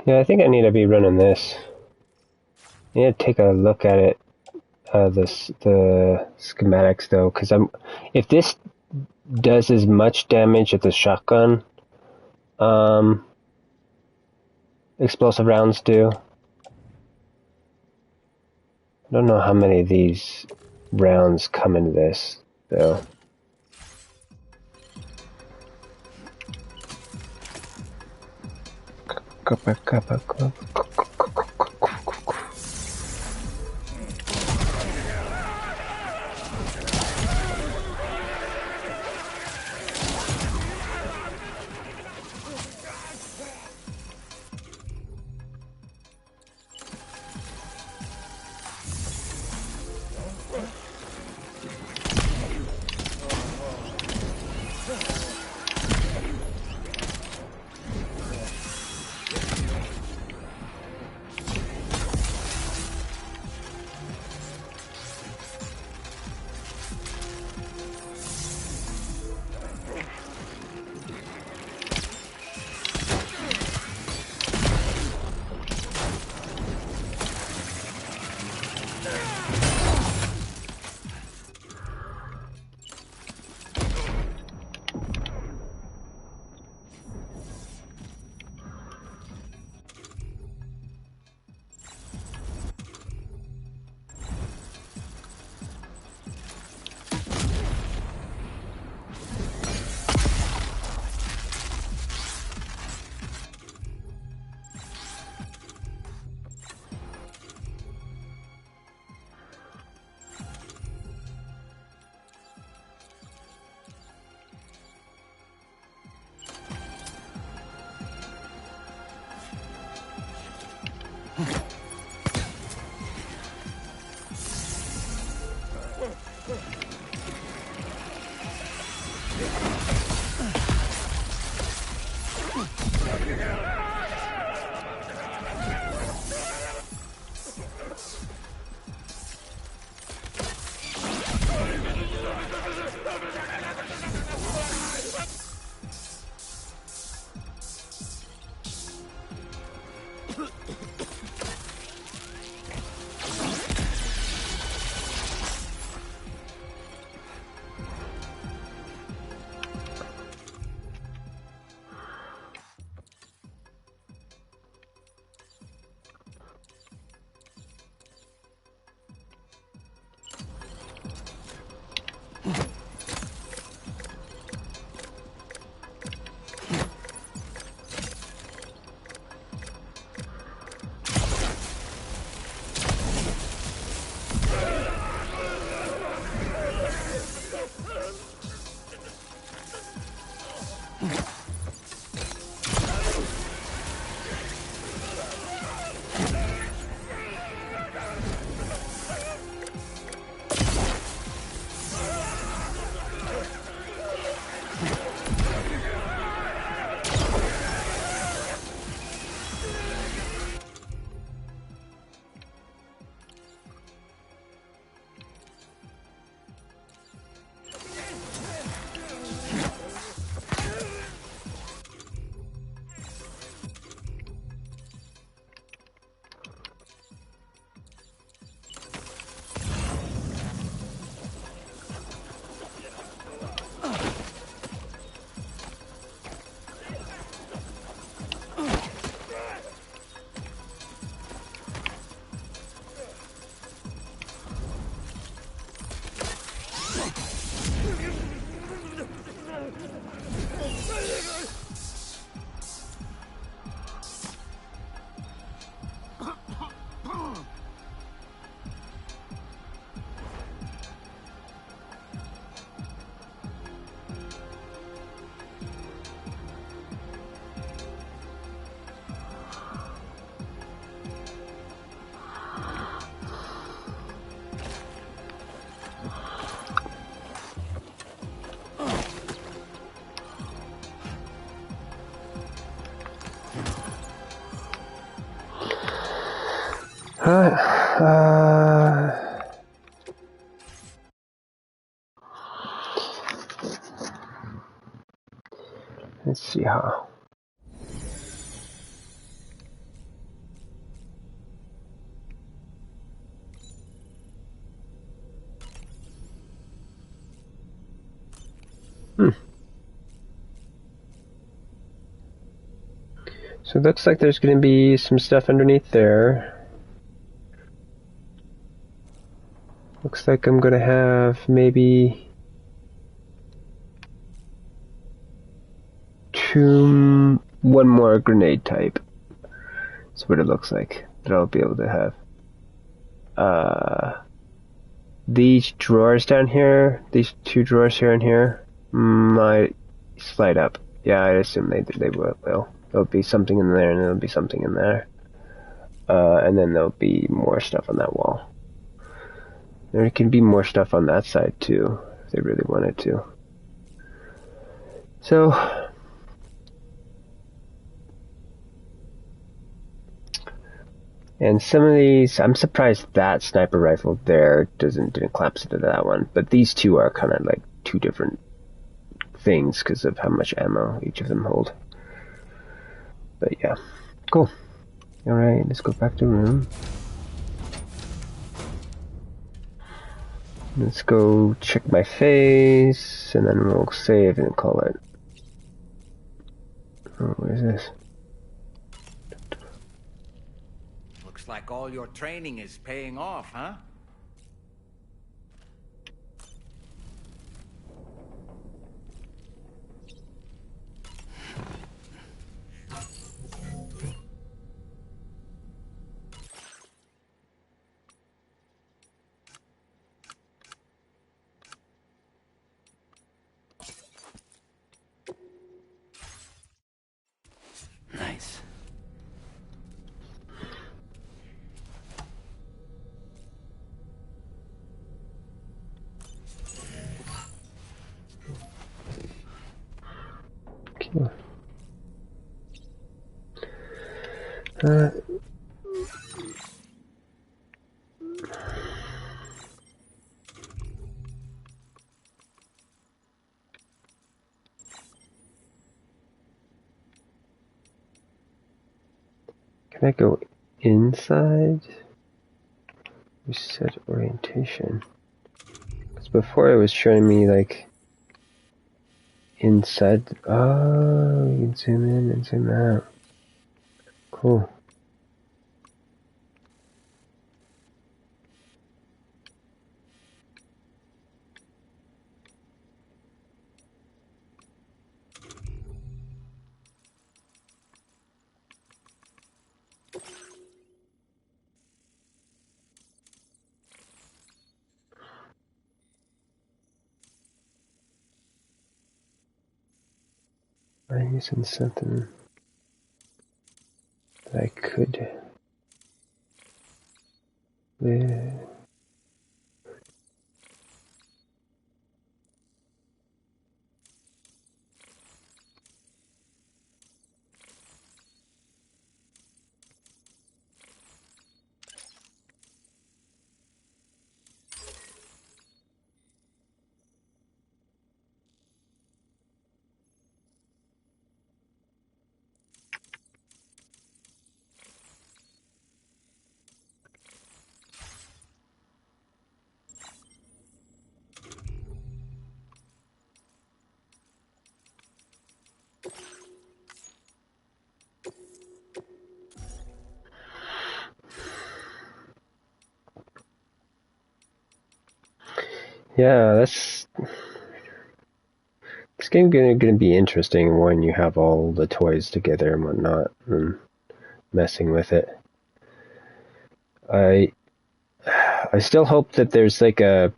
Yeah, I think I need to be running this. I need to take a look at it, the schematics though, because if this does as much damage as the shotgun, explosive rounds do. I don't know how many of these rounds come into this, though. Let's see how. So it looks like there's going to be some stuff underneath there. Looks like I'm going to have maybe one more grenade type. That's what it looks like that I'll be able to have. These drawers down here, these two drawers here and here, might slide up. Yeah, I assume they will. There'll be something in there, and there'll be something in there. And then there'll be more stuff on that wall. There can be more stuff on that side too, if they really wanted to. So, and some of these, I'm surprised that sniper rifle there didn't collapse into that one. But these two are kind of like two different things because of how much ammo each of them hold. But yeah, cool. Alright, let's go back to the room. Let's go check my face, and then we'll save and call it. Oh, what is this? Looks like all your training is paying off, huh? Nice. Okay. Can I go inside? Reset orientation. Because before it was showing me like inside. Oh, you can zoom in and zoom out. Cool. I'm using something that I could. Yeah, this game gonna be interesting when you have all the toys together and whatnot, and messing with it. I still hope that there's like a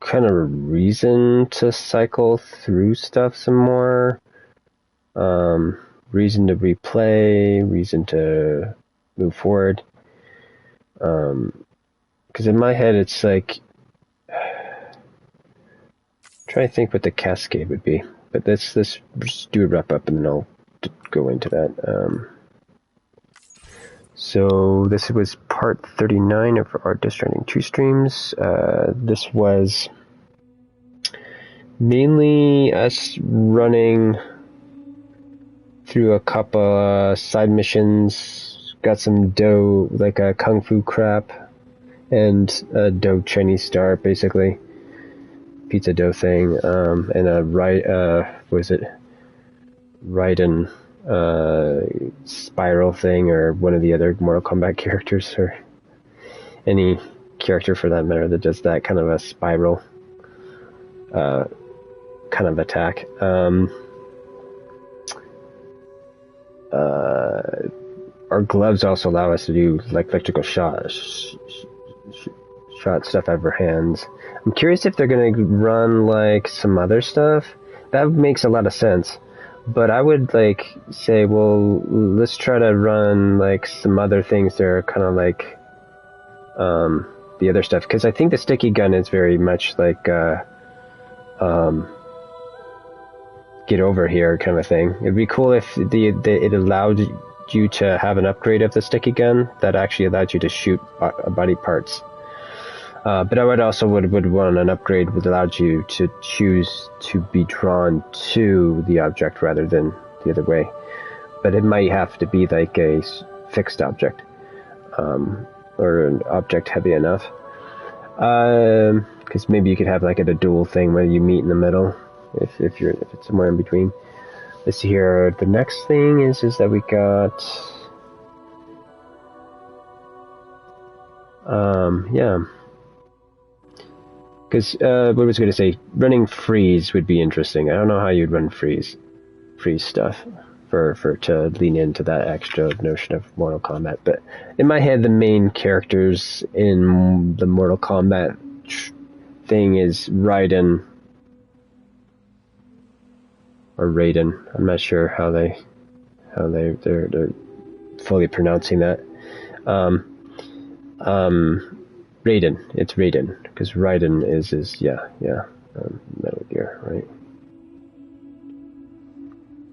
kind of reason to cycle through stuff some more. Reason to replay, reason to move forward. Because in my head it's like, trying to think what the cascade would be, but let's just do a wrap up and then I'll go into that. So this was part 39 of our Stranding 2 streams. This was mainly us running through a couple side missions, got some dough, like a kung fu crap, and a dough Chinese star, basically. Pizza dough thing, and a Raiden Spiral thing, or one of the other Mortal Kombat characters, or any character for that matter that does that kind of a spiral kind of attack. Our gloves also allow us to do like electrical shot stuff out of our hands. I'm curious if they're going to run like some other stuff. That makes a lot of sense. But I would like say, well, let's try to run like some other things that are kind of like the other stuff, because I think the sticky gun is very much like get over here kind of thing. It'd be cool if it allowed you to have an upgrade of the sticky gun that actually allowed you to shoot body parts. But I would also would want an upgrade that allowed you to choose to be drawn to the object rather than the other way. But it might have to be like a fixed object, or an object heavy enough. Because maybe you could have like a dual thing where you meet in the middle, if it's somewhere in between. Let's see here. The next thing is that we got yeah. Because what was I going to say? Running freeze would be interesting. I don't know how you'd run freeze stuff for to lean into that extra notion of Mortal Kombat. But in my head, the main characters in the Mortal Kombat thing is Raiden or Raiden. I'm not sure how they're fully pronouncing that. Raiden. It's Raiden, because Raiden is Metal Gear, right?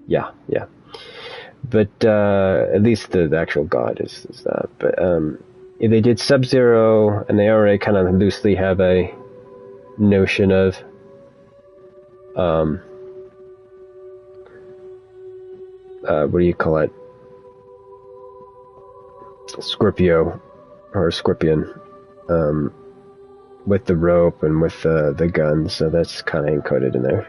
Yeah. But at least the actual god is that. But if they did Sub-Zero, and they already kind of loosely have a notion of what do you call it? Scorpio or Scorpion. With the rope and with the gun, so that's kind of encoded in there.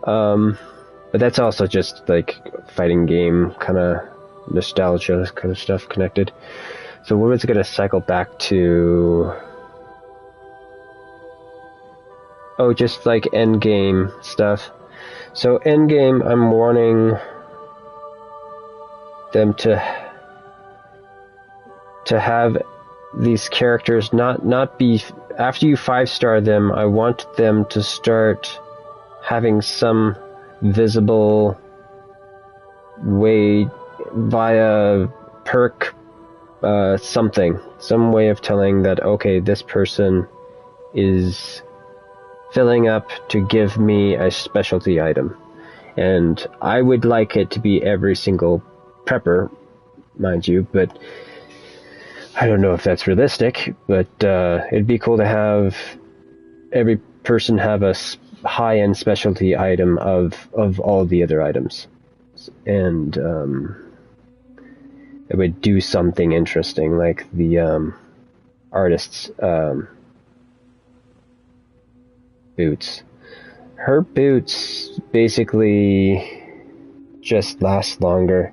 But that's also just like fighting game kind of nostalgia kind of stuff connected. So we're going to cycle back to just like end game stuff. So end game, I'm wanting them to have these characters not be, after you 5-star them, I want them to start having some visible way via perk, some way of telling that, okay, this person is filling up to give me a specialty item. And I would like it to be every single prepper, mind you, but I don't know if that's realistic, but it'd be cool to have every person have a high-end specialty item of all the other items. And it would do something interesting, like the artist's boots. Her boots basically just last longer.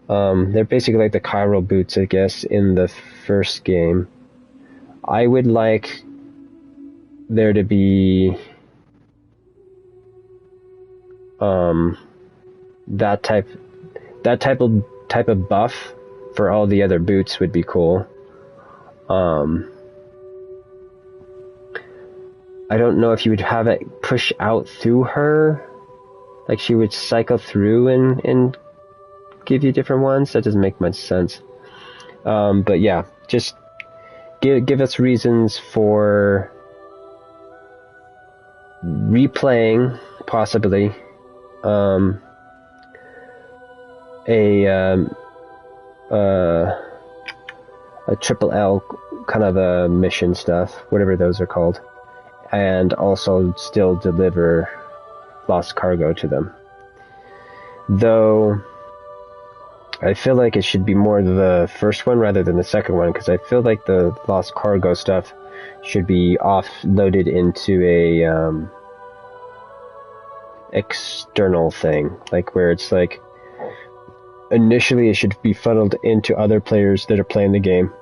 They're basically like the chiral boots, I guess, in the first game. I would like there to be that type of buff for all the other boots would be cool. I don't know if you would have it push out through her, like she would cycle through and give you different ones. That doesn't make much sense. But yeah, just give us reasons for replaying, possibly, a triple L kind of a mission stuff, whatever those are called, and also still deliver lost cargo to them. Though I feel like it should be more the first one rather than the second one, because I feel like the lost cargo stuff should be offloaded into a external thing, like where it's like initially it should be funneled into other players that are playing the game.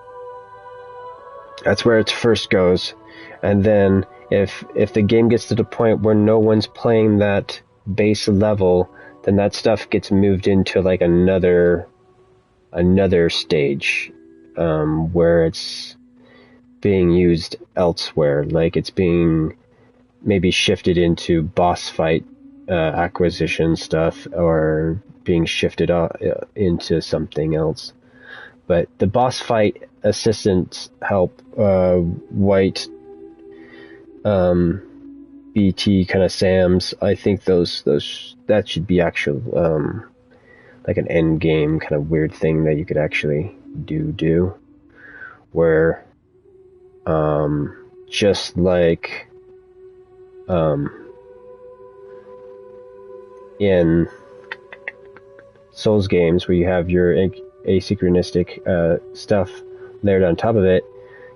That's where it first goes. And then if the game gets to the point where no one's playing that base level, then that stuff gets moved into like another stage, where it's being used elsewhere, like it's being maybe shifted into boss fight acquisition stuff, or being shifted into something else. But the boss fight assistants help white BT kind of Sams. I think that should be actual like an end game kind of weird thing that you could actually do where just like in Souls games where you have your asynchronistic stuff layered on top of it,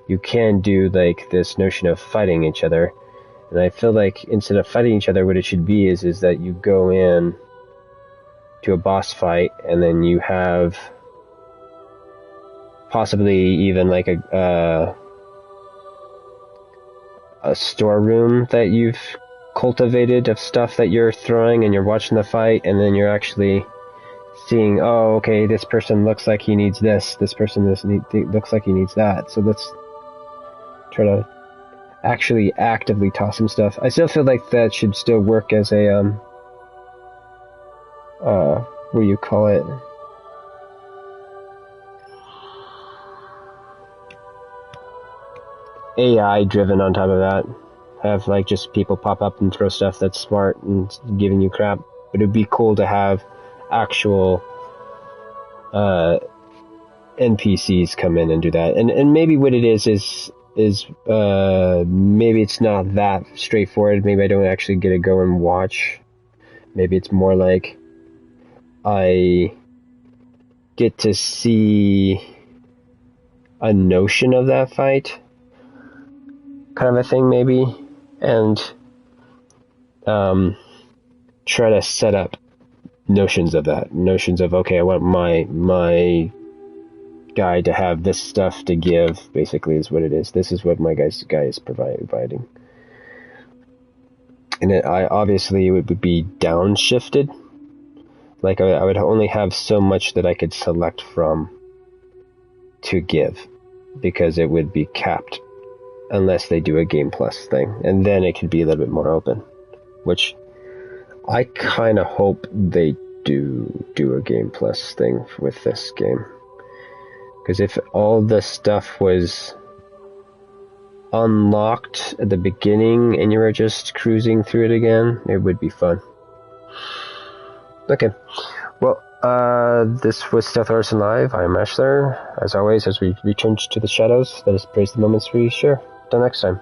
you can do like this notion of fighting each other. And I feel like instead of fighting each other, what it should be is that you go in to a boss fight, and then you have possibly even like a storeroom that you've cultivated of stuff that you're throwing, and you're watching the fight, and then you're actually seeing, oh, okay, this person looks like he needs this person looks like he needs that, so let's try to actually actively toss some stuff. I still feel like that should still work as a what do you call it? AI driven on top of that. Have like just people pop up and throw stuff that's smart and giving you crap. But it'd be cool to have actual NPCs come in and do that. And maybe what it is maybe it's not that straightforward. Maybe I don't actually get to go and watch. Maybe it's more like I get to see a notion of that fight, kind of a thing maybe, and try to set up notions of that. Notions of, okay, I want my guy to have this stuff to give, basically, is what it is. This is what my guy is providing. And obviously it would be downshifted. Like I would only have so much that I could select from to give, because it would be capped unless they do a Game Plus thing. And then it could be a little bit more open, which I kind of hope they do a Game Plus thing with this game. Because if all the stuff was unlocked at the beginning and you were just cruising through it again, it would be fun. Okay, well, this was Stealth Artisan Live. I'm ASHLER. As always, as we return to the shadows, let us praise the moments we share. Till next time.